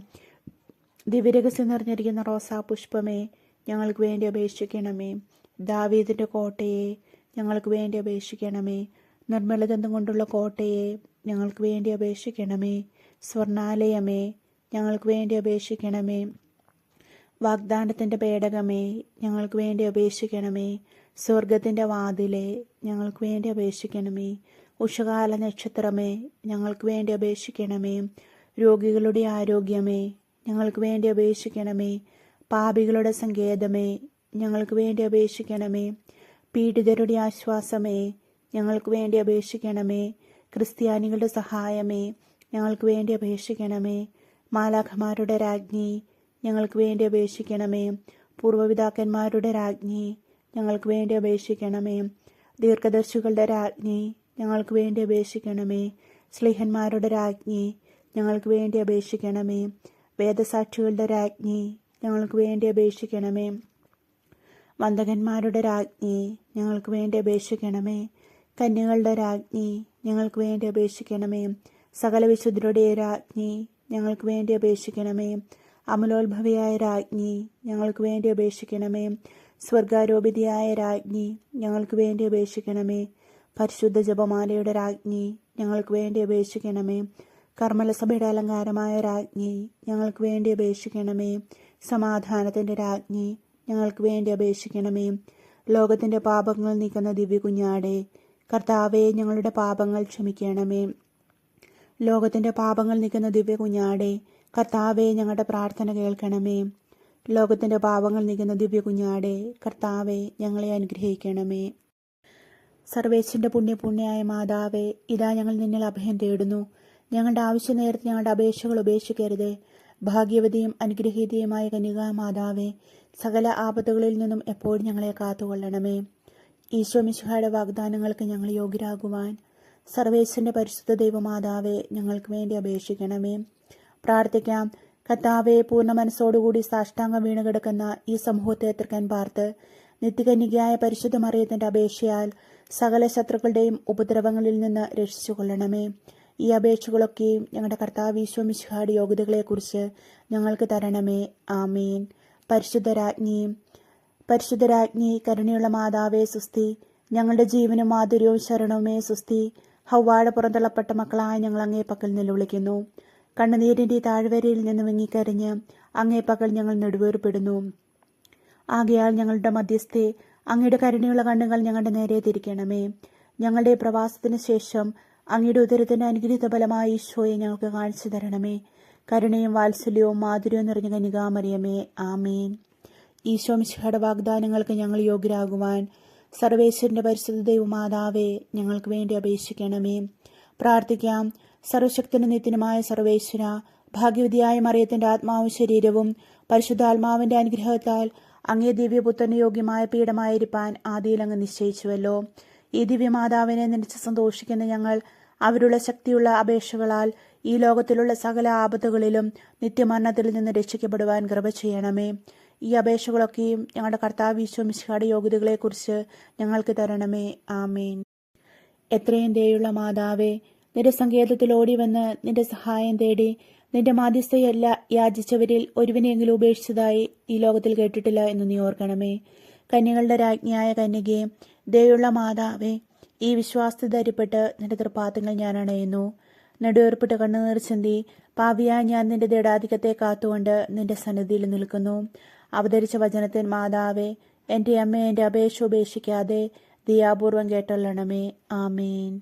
ദിവ്യരഹസ്യം നിറഞ്ഞിരിക്കുന്ന റോസാ പുഷ്പമേ, ഞങ്ങൾക്ക് വേണ്ടി അപേക്ഷിക്കണമേ. ദാവീദിൻ്റെ കോട്ടയെ, ഞങ്ങൾക്ക് വേണ്ടി അപേക്ഷിക്കണമേ. നിർമ്മലദന്തം കൊണ്ടുള്ള കോട്ടയെ, ഞങ്ങൾക്ക് വേണ്ടി അപേക്ഷിക്കണമേ. സ്വർണാലയമേ, ഞങ്ങൾക്ക് വേണ്ടി അപേക്ഷിക്കണമേ. വാഗ്ദാനത്തിൻ്റെ പേടകമേ, ഞങ്ങൾക്ക് വേണ്ടി അപേക്ഷിക്കണമേ. സ്വർഗത്തിൻ്റെ വാതിലെ, ഞങ്ങൾക്ക് വേണ്ടി അപേക്ഷിക്കണമേ. ഉഷകാല നക്ഷത്രമേ, ഞങ്ങൾക്ക് വേണ്ടി അപേക്ഷിക്കണമേ. രോഗികളുടെ ആരോഗ്യമേ, ഞങ്ങൾക്ക് വേണ്ടി അപേക്ഷിക്കണമേ. പാപികളുടെ സങ്കേതമേ, ഞങ്ങൾക്ക് വേണ്ടി അപേക്ഷിക്കണമേ. പീഡിതരുടെ ആശ്വാസമേ, ഞങ്ങൾക്ക് വേണ്ടി അപേക്ഷിക്കണമേ. ക്രിസ്ത്യാനികളുടെ സഹായമേ, ഞങ്ങൾക്ക് വേണ്ടി അപേക്ഷിക്കണമേ. മാലാഖമാരുടെ രാജ്ഞി, ഞങ്ങൾക്ക് വേണ്ടി അപേക്ഷിക്കണമേ. പൂർവ്വപിതാക്കന്മാരുടെ രാജ്ഞി, ഞങ്ങൾക്ക് വേണ്ടി അപേക്ഷിക്കണമേ. ദീർഘദർശികളുടെ രാജ്ഞി, ഞങ്ങൾക്ക് വേണ്ടി അപേക്ഷിക്കണമേ. സ്ലീഹന്മാരുടെ രാജ്ഞി, ഞങ്ങൾക്ക് വേണ്ടി അപേക്ഷിക്കണമേ. വേദസാക്ഷികളുടെ രാജ്ഞി, ഞങ്ങൾക്ക് വേണ്ടി അപേക്ഷിക്കണമേ. വന്ദകന്മാരുടെ രാജ്ഞി, ഞങ്ങൾക്ക് വേണ്ടി അപേക്ഷിക്കണമേ. കന്യകളുടെ രാജ്ഞി, ഞങ്ങൾക്ക് വേണ്ടി അപേക്ഷിക്കണമേ. സകല വിശുദ്ധരുടെ രാജ്ഞി, ഞങ്ങൾക്ക് വേണ്ടി അപേക്ഷിക്കണമേ. അമലോത്ഭവിയായ രാജ്ഞി, ഞങ്ങൾക്ക് വേണ്ടി അപേക്ഷിക്കണമേ. സ്വർഗാരോപിതയായ രാജ്ഞി, ഞങ്ങൾക്ക് വേണ്ടി അപേക്ഷിക്കണമേ. പരിശുദ്ധ ജപമാലയുടെ രാജ്ഞി, ഞങ്ങൾക്ക് വേണ്ടി അപേക്ഷിക്കണമേ. കർമ്മലസഭയുടെ അലങ്കാരമായ രാജ്ഞി, ഞങ്ങൾക്ക് വേണ്ടി അപേക്ഷിക്കണമേ. സമാധാനത്തിൻ്റെ രാജ്ഞി, ഞങ്ങൾക്ക് വേണ്ടി അപേക്ഷിക്കണമേ. ലോകത്തിൻ്റെ പാപങ്ങൾ നീക്കുന്ന ദിവ്യ കുഞ്ഞാടെ, കർത്താവെ ഞങ്ങളുടെ പാപങ്ങൾ ക്ഷമിക്കണമേ. ലോകത്തിൻ്റെ പാപങ്ങൾ നീക്കുന്ന ദിവ്യ കുഞ്ഞാടെ, കർത്താവെ ഞങ്ങളുടെ പ്രാർത്ഥന കേൾക്കണമേ. ലോകത്തിൻ്റെ പാപങ്ങൾ നീക്കുന്ന ദിവ്യ കുഞ്ഞാടെ, കർത്താവെ ഞങ്ങളെ അനുഗ്രഹിക്കണമേ. സർവേശ്വരൻ്റെ പുണ്യപൂർണ്ണയായ മാതാവേ, ഇതാ ഞങ്ങൾ നിന്നിൽ അഭയം തേടുന്നു. ഞങ്ങളുടെ ആവശ്യ നേരത്ത് ഞങ്ങളുടെ അപേക്ഷകൾ ഉപേക്ഷിക്കരുത്. ഭാഗ്യവതിയും അനുഗ്രഹീതയുമായ കന്യകാ മാതാവേ, സകല ആപത്തുകളിൽ നിന്നും എപ്പോഴും ഞങ്ങളെ കാത്തുകൊള്ളണമേ. ഈശോ മിശിഹായുടെ വാഗ്ദാനങ്ങൾക്ക് ഞങ്ങൾ യോഗ്യരാകുവാൻ സർവേശ്വരൻ്റെ പരിശുദ്ധ ദൈവമാതാവേ, ഞങ്ങൾക്ക് വേണ്ടി അപേക്ഷിക്കണമേ. പ്രാർത്ഥിക്കാം. കർത്താവേ, പൂർണ്ണ മനസ്സോടുകൂടി സാഷ്ടാംഗം വീണ് കിടക്കുന്ന ഈ സമൂഹത്തെ എത്തിക്കാൻ പാർത്ത് നിത്യകന്യകയായ പരിശുദ്ധ മറിയത്തിൻ്റെ അപേക്ഷയാൽ സകല ശത്രുക്കളുടെയും ഉപദ്രവങ്ങളിൽ നിന്ന് രക്ഷിച്ചു കൊള്ളണമേ. ഈ അപേക്ഷകളൊക്കെയും ഞങ്ങളുടെ കർത്താവ് ഈശോ മിശിഹായുടെ യോഗ്യതകളെക്കുറിച്ച് ഞങ്ങൾക്ക് തരണമേ. ആമീൻ. പരിശുദ്ധരാജ്ഞി, കരുണയുള്ള മാതാവേ സുസ്തി. ഞങ്ങളുടെ ജീവനും മാധുര്യവും ശരണവുമേ സുസ്തി. ഹവ്വാടെ പുറന്തള്ളപ്പെട്ട മക്കളായ ഞങ്ങൾ അങ്ങേ പക്കൽ നിലവിളിക്കുന്നു. കണ്ണുനീരിൻ്റെ താഴ്വരയിൽ നിന്ന് വിങ്ങിക്കരിഞ്ഞ് അങ്ങേ പക്കൽ ഞങ്ങൾ നെടുവേർപ്പെടുന്നു. ആകയാൽ ഞങ്ങളുടെ മധ്യസ്ഥെ, അങ്ങയുടെ കരുണയുള്ള കണ്ണുകൾ ഞങ്ങളുടെ നേരെ തിരിക്കണമേ. ഞങ്ങളുടെ പ്രവാസത്തിന് ശേഷം അങ്ങയുടെ ഉദരത്തിൻ്റെ അനുഗ്രഹീത ഫലമായ ഈശോയെ ഞങ്ങൾക്ക് കാണിച്ചു തരണമേ. കരുണയും വാത്സല്യവും മാധുര്യവും നിറഞ്ഞ കന്യകാമറിയമേ, ആമീൻ. ഈശോ മിശിഹായുടെ വാഗ്ദാനങ്ങൾക്ക് ഞങ്ങൾ യോഗ്യരാകുവാൻ സർവേശ്വരൻ്റെ പരിശുദ്ധ ദൈവമാതാവേ, ഞങ്ങൾക്ക് വേണ്ടി അപേക്ഷിക്കണമേ. പ്രാർത്ഥിക്കാം. സർവശക്തനും നിത്യനുമായ സർവേശ്വര, ഭാഗ്യവതിയായ മറിയത്തിൻ്റെ ആത്മാവും ശരീരവും പരിശുദ്ധാത്മാവിൻ്റെ അനുഗ്രഹത്താൽ അങ്ങേ ദിവ്യപുത്രന് യോഗ്യമായ പീഠമായിരിക്കാൻ ആദിയിൽ അങ്ങ് നിശ്ചയിച്ചുവല്ലോ. ഈ ദിവ്യമാതാവിനെ നനച്ച് സന്തോഷിക്കുന്ന ഞങ്ങൾ അവരുടെ ശക്തിയുള്ള അപേക്ഷകളാൽ ഈ ലോകത്തിലുള്ള സകല ആപത്തുകളിലും നിത്യമരണത്തിൽ നിന്ന് രക്ഷിക്കപ്പെടുവാൻ കൃപ ചെയ്യണമേ. ഈ അപേക്ഷകളൊക്കെയും ഞങ്ങളുടെ കർത്താവ് ഈശോ മിശിഹായുടെ യോഗ്യതകളെക്കുറിച്ച് ഞങ്ങൾക്ക് തരണമേ. ആമേൻ. എത്രയും ദയുള്ള മാതാവേ, നിന്റെ സങ്കേതത്തിൽ ഓടി വന്ന് നിന്റെ സഹായം തേടി നിന്റെ മാധ്യസ്ഥയല്ല യാചിച്ചവരിൽ ഒരുവിനെയെങ്കിലും ഉപേക്ഷിച്ചതായി ഈ ലോകത്തിൽ കേട്ടിട്ടില്ല എന്ന് നീ ഓർക്കണമേ. കന്യകളുടെ രാജ്ഞിയായ കന്യകയെ, ദയുള്ള മാതാവേ, ഈ വിശ്വാസത്തിൽ ധരിപ്പെട്ട് നിന്റെ തൃപ്പാദങ്ങൾ ഞാൻ അണയുന്നു. നെടുവേർപ്പിട്ട് കണ്ണുനീർ ചിന്തി പാപിയായ ഞാൻ നിന്റെ ദൃഢാധിക്യത്തെ കാത്തുകൊണ്ട് നിന്റെ സന്നിധിയിൽ നിൽക്കുന്നു. അവതരിച്ച വചനത്തിൻ മാതാവേ, എൻ്റെ അമ്മയെ എൻ്റെ അപേക്ഷ ഉപേക്ഷിക്കാതെ ദയാപൂർവം കേട്ടൊള്ളണമേ. ആമേൻ.